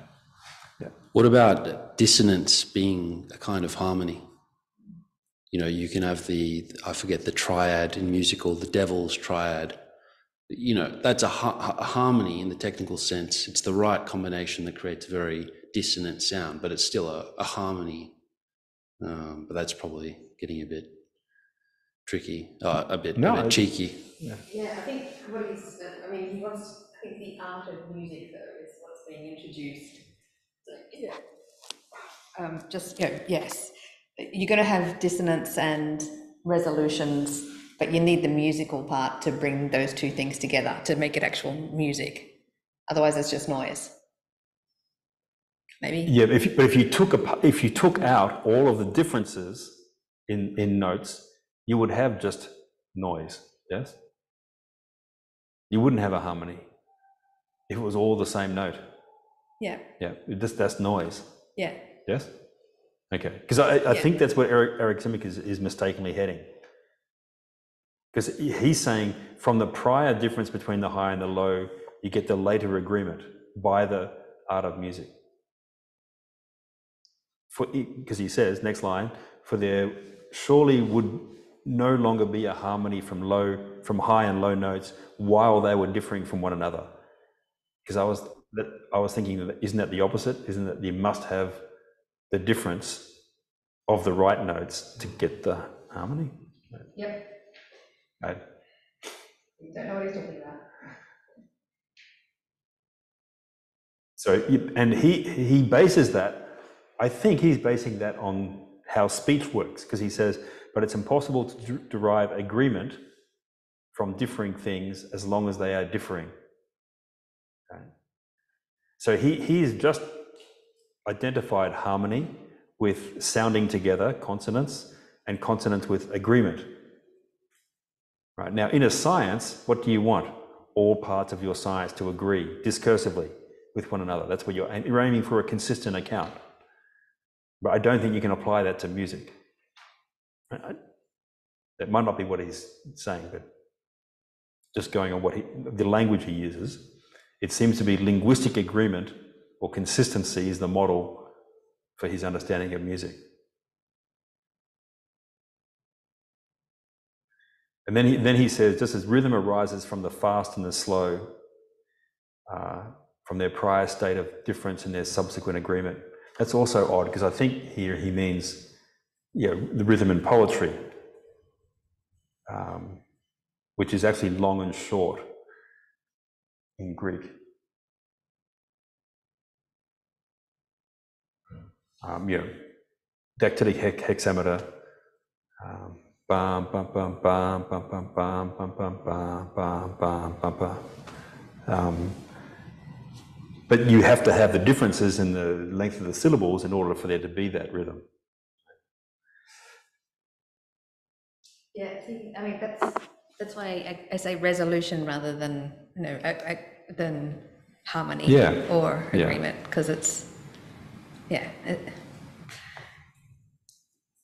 What about dissonance being a kind of harmony? You know, you can have I forget the triad in musical, the devil's triad. You know, that's a harmony in the technical sense. It's the right combination that creates a very dissonant sound, but it's still a harmony. But that's probably getting a bit tricky, a bit cheeky. Yeah, I think what he's, he wants, I think the art of music, though, is what's being introduced. So, yes, you're going to have dissonance and resolutions, but you need the musical part to bring those two things together to make it actual music. Otherwise, it's just noise. Maybe. Yeah, but if you took out all of the differences in notes, you would have just noise. Yes. You wouldn't have a harmony if it was all the same note. Yeah. Yeah, that's noise. Yeah. Yes? Okay, because I think that's where Eric Simic is mistakenly heading. Because he's saying from the prior difference between the high and the low, you get the later agreement by the art of music. Because he says, next line, for there surely would no longer be a harmony from high and low notes while they were differing from one another. Because I was thinking, isn't that the opposite? Isn't that you must have the difference of the right notes to get the harmony? Yep. I don't know what he's talking about. So, and he bases that, I think he's basing that on how speech works, because he says, but it's impossible to derive agreement from differing things as long as they are differing. Okay. So he's just identified harmony with sounding together, consonants, and consonants with agreement. Right. Now, in a science, what do you want? All parts of your science to agree discursively with one another. That's what you're aiming for, a consistent account. But I don't think you can apply that to music. That might not be what he's saying, but just going on the language he uses, it seems to be linguistic agreement or consistency is the model for his understanding of music. And then he says, just as rhythm arises from the fast and the slow, from their prior state of difference and their subsequent agreement. That's also odd, because I think here he means, the rhythm in poetry, which is actually long and short in Greek. Dactylic hexameter, bam, bam, bam, bam, bam, bam, bam, bam, bam, bam, bam, bam, bam, bam. But you have to have the differences in the length of the syllables in order for there to be that rhythm. Yeah, see, I mean that's why I say resolution rather than than harmony or agreement, because it's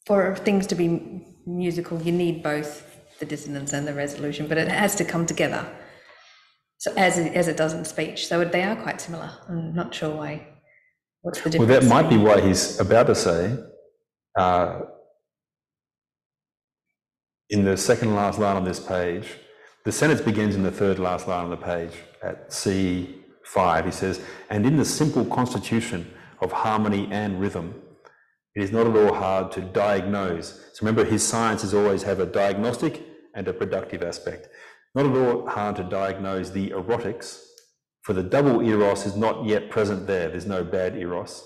for things to be musical you need both the dissonance and the resolution, but it has to come together. So as it does in speech, so they are quite similar. I'm not sure why. What's the difference? Well, that might be why he's about to say. In the second last line on this page, the sentence begins in the third last line on the page at C5. He says, and in the simple constitution of harmony and rhythm, it is not at all hard to diagnose. So remember, his sciences always have a diagnostic and a productive aspect. Not at all hard to diagnose the erotics, for the double eros is not yet present there. There's no bad eros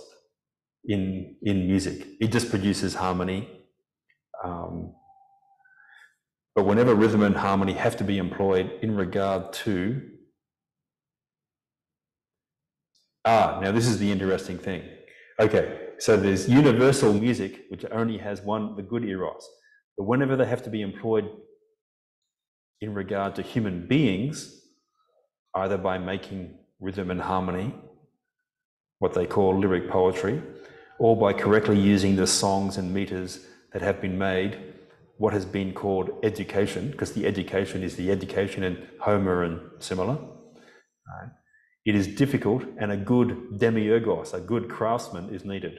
in music. It just produces harmony. But whenever rhythm and harmony have to be employed in regard to... now this is the interesting thing. Okay, so there's universal music, which only has the good eros. But whenever they have to be employed in regard to human beings, either by making rhythm and harmony, what they call lyric poetry, or by correctly using the songs and meters that have been made, what has been called education, because the education is the education in Homer and similar. Right? It is difficult, and a good demiurgos, a good craftsman, is needed.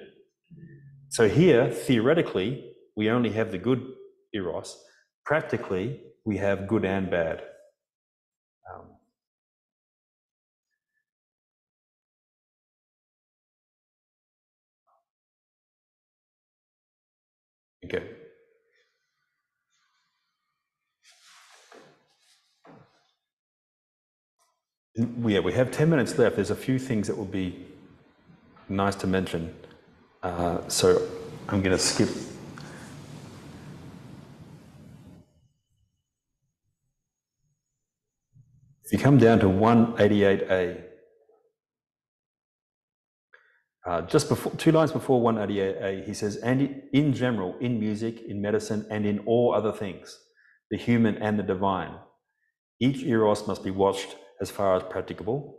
So here, theoretically, we only have the good eros. Practically, we have good and bad. Okay. Yeah, we have 10 minutes left. There's a few things that would be nice to mention. So I'm going to skip. If you come down to 188a, just before, 2 lines before 188a, he says, and in general, in music, in medicine, and in all other things, the human and the divine, each eros must be watched as far as practicable,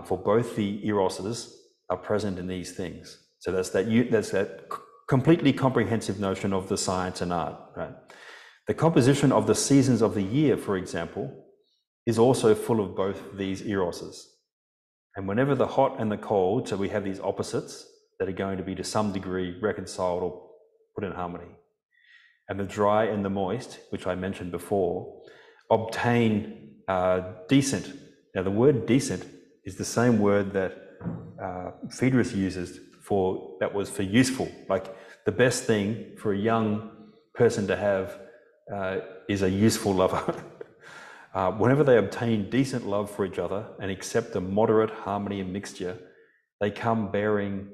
for both the eroses are present in these things. So that's that completely comprehensive notion of the science and art, right? The composition of the seasons of the year, for example, is also full of both these eroses. And whenever the hot and the cold, so we have these opposites that are going to be to some degree reconciled or put in harmony. And the dry and the moist, which I mentioned before, obtain decent. Now the word decent is the same word that Phaedrus uses that was for useful. Like the best thing for a young person to have is a useful lover. Whenever they obtain decent love for each other and accept a moderate harmony and mixture, they come bearing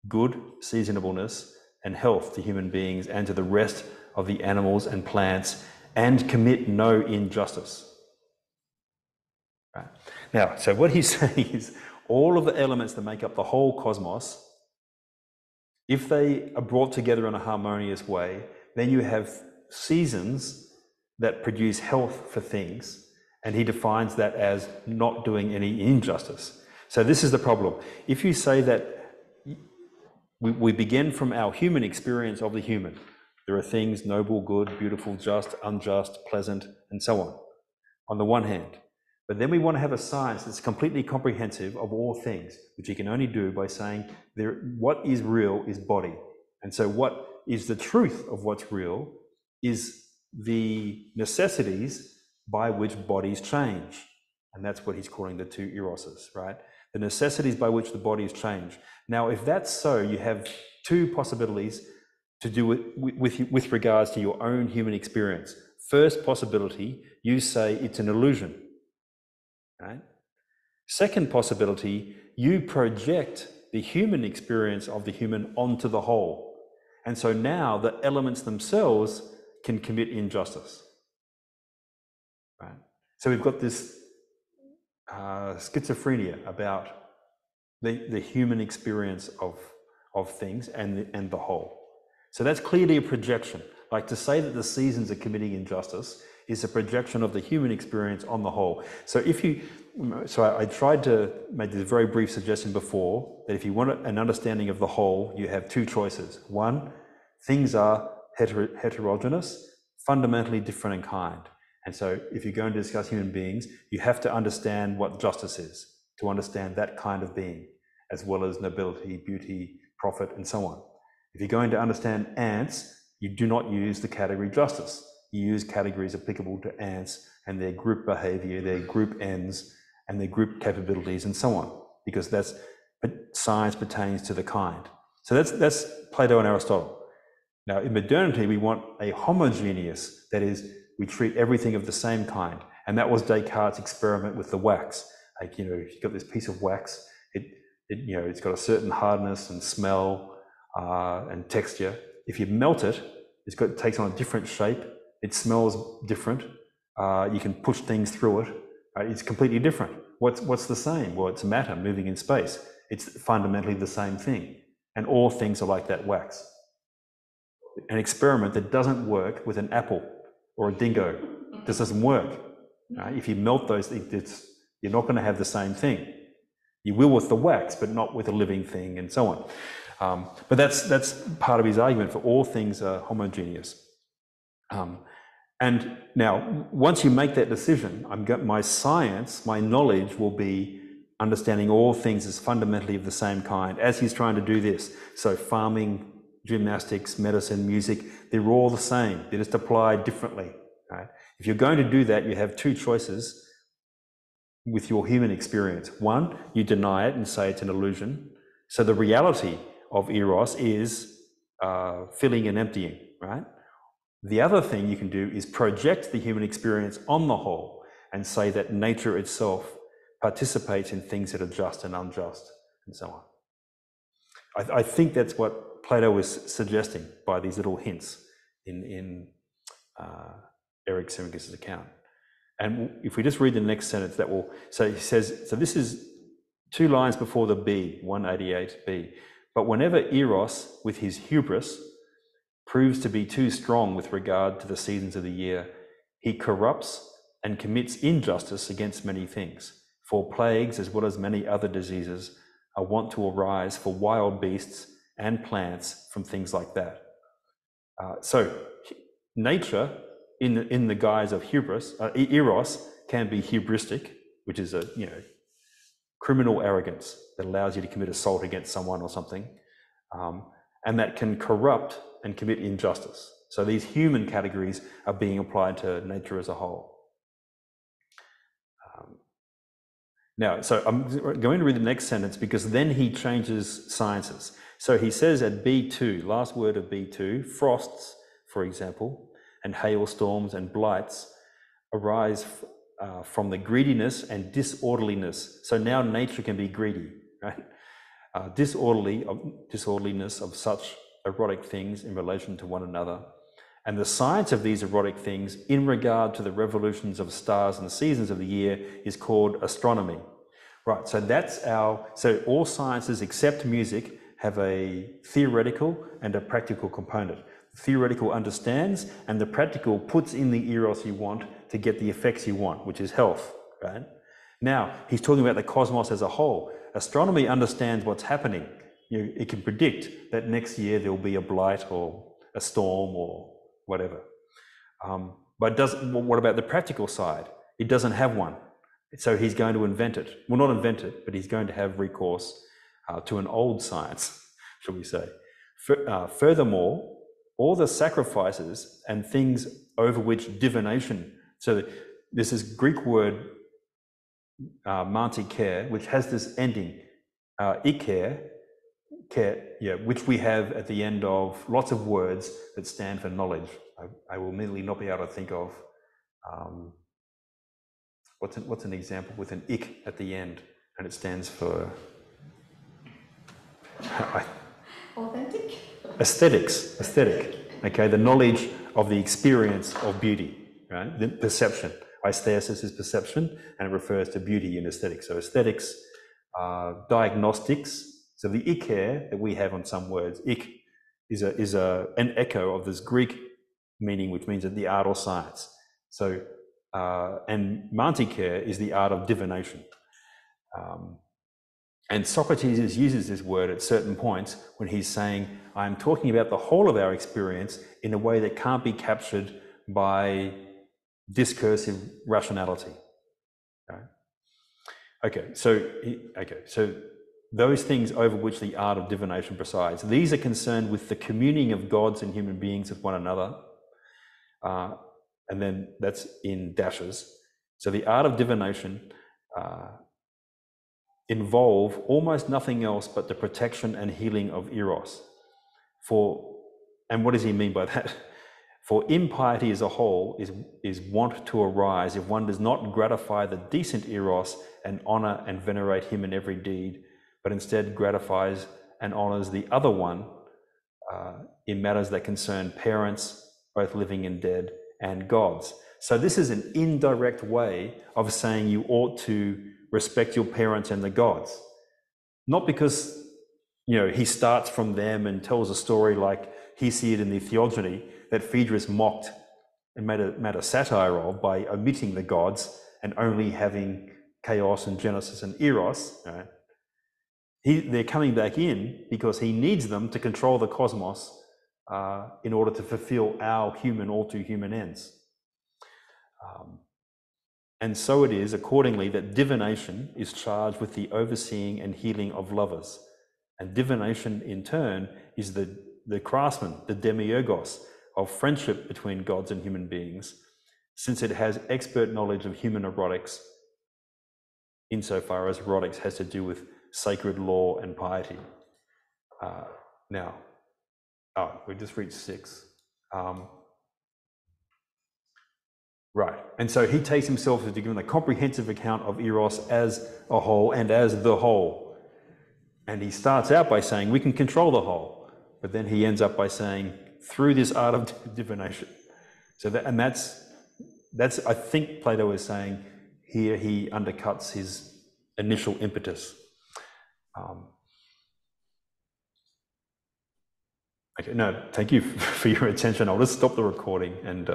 good seasonableness and health to human beings and to the rest of the animals and plants, and commit no injustice. Right. Now, so what he's saying is all of the elements that make up the whole cosmos, if they are brought together in a harmonious way, then you have seasons that produce health for things, and he defines that as not doing any injustice. So this is the problem. If you say that we begin from our human experience of the human, there are things noble, good, beautiful, just, unjust, pleasant, and so on the one hand. But then we want to have a science that's completely comprehensive of all things, which you can only do by saying what is real is body. And so what is the truth of what's real is the necessities by which bodies change. And that's what he's calling the 2 eroses, right? The necessities by which the bodies change. Now, if that's so, you have 2 possibilities to do with regards to your own human experience. First possibility, you say it's an illusion, right? Second possibility, you project the human experience of the human onto the whole. And so now the elements themselves can commit injustice. Right? So we've got this schizophrenia about the human experience of things and the whole. So that's clearly a projection. Like to say that the seasons are committing injustice is a projection of the human experience on the whole. So I tried to make this very brief suggestion before that if you want an understanding of the whole, you have two choices. One, things are heterogeneous, fundamentally different in kind. And so if you're going to discuss human beings, you have to understand what justice is, to understand that kind of being, as well as nobility, beauty, profit, and so on. If you're going to understand ants, you do not use the category justice. You use categories applicable to ants and their group behavior, their group ends, and their group capabilities, and so on, because science pertains to the kind. So that's Plato and Aristotle. Now, in modernity, we want a homogeneous, that is, we treat everything of the same kind. And that was Descartes' experiment with the wax. Like, you've got this piece of wax, it's got a certain hardness and smell and texture. If you melt it, it takes on a different shape. It smells different. You can push things through it. It's completely different. What's the same? Well, it's matter moving in space. It's fundamentally the same thing. And all things are like that wax. An experiment that doesn't work with an apple or a dingo just doesn't work. If you melt those things, you're not going to have the same thing. You will with the wax, but not with a living thing, and so on. But that's part of his argument for all things are homogeneous. And now, once you make that decision, my science, my knowledge will be understanding all things as fundamentally of the same kind, as he's trying to do this. So farming, gymnastics, medicine, music, they're all the same. They're just applied differently. Right? If you're going to do that, you have two choices with your human experience. One, you deny it and say it's an illusion. So the reality of eros is filling and emptying, right? The other thing you can do is project the human experience on the whole and say that nature itself participates in things that are just and unjust, and so on. I think that's what Plato was suggesting by these little hints in Eric Symingus's account. And if we just read the next sentence, so he says, so this is 2 lines before the B, 188b. But whenever Eros, with his hubris, proves to be too strong with regard to the seasons of the year, he corrupts and commits injustice against many things. For plagues, as well as many other diseases, are wont to arise for wild beasts and plants from things like that. So nature, in the guise of hubris, eros, can be hubristic, which is a criminal arrogance that allows you to commit assault against someone or something, and that can corrupt and commit injustice. So these human categories are being applied to nature as a whole. Now, so I'm going to read the next sentence because then he changes sciences. So he says at B2, last word of B2, frosts, for example, and hailstorms and blights arise from the greediness and disorderliness. So now nature can be greedy, right? Disorderliness of such erotic things in relation to one another, and the science of these erotic things in regard to the revolutions of stars and seasons of the year is called astronomy. Right, so all sciences except music have a theoretical and a practical component. The theoretical understands, and the practical puts in the eros you want to get the effects you want, which is health, right? Now, he's talking about the cosmos as a whole. Astronomy understands what's happening. It can predict that next year there'll be a blight or a storm or whatever. But what about the practical side? It doesn't have one. So he's going to invent it. Well, not invent it, but he's going to have recourse to an old science, shall we say. Furthermore, all the sacrifices and things over which divination, so this is Greek word mantiker, which has this ending, iker, which we have at the end of lots of words that stand for knowledge. I will immediately not be able to think of what's an example with an ik at the end, and it stands for Authentic? aesthetic. Okay, the knowledge of the experience of beauty, right? The perception. Aesthesis is perception, and it refers to beauty in aesthetics. So aesthetics, diagnostics. So the ik here that we have on some words, ik is an echo of this Greek meaning, which means the art or science. So and mantikere is the art of divination. And Socrates uses this word at certain points when he's saying, I'm talking about the whole of our experience in a way that can't be captured by discursive rationality. Okay, so those things over which the art of divination presides, these are concerned with the communing of gods and human beings with one another. And then that's in dashes. So the art of divination involve almost nothing else but the protection and healing of eros. And what does he mean by that? For impiety as a whole is wont to arise if one does not gratify the decent eros and honor and venerate him in every deed, but instead gratifies and honors the other one in matters that concern parents, both living and dead, and gods. So this is an indirect way of saying you ought to respect your parents and the gods. Not because, he starts from them and tells a story like Hesiod in the Theogony that Phaedrus mocked and made a satire of by omitting the gods and only having chaos and Genesis and Eros. Right? They're coming back in because he needs them to control the cosmos in order to fulfill our all too human ends. And so it is, accordingly, that divination is charged with the overseeing and healing of lovers. And divination, in turn, is the craftsman, the demiurgos, of friendship between gods and human beings, since it has expert knowledge of human erotics, insofar as erotics has to do with sacred law and piety. We just reached 6. Right, and so he takes himself as given a comprehensive account of eros as a whole and as the whole. And he starts out by saying we can control the whole, but then he ends up by saying through this art of divination. So that's I think Plato is saying here he undercuts his initial impetus. Okay, no, thank you for your attention. I'll just stop the recording and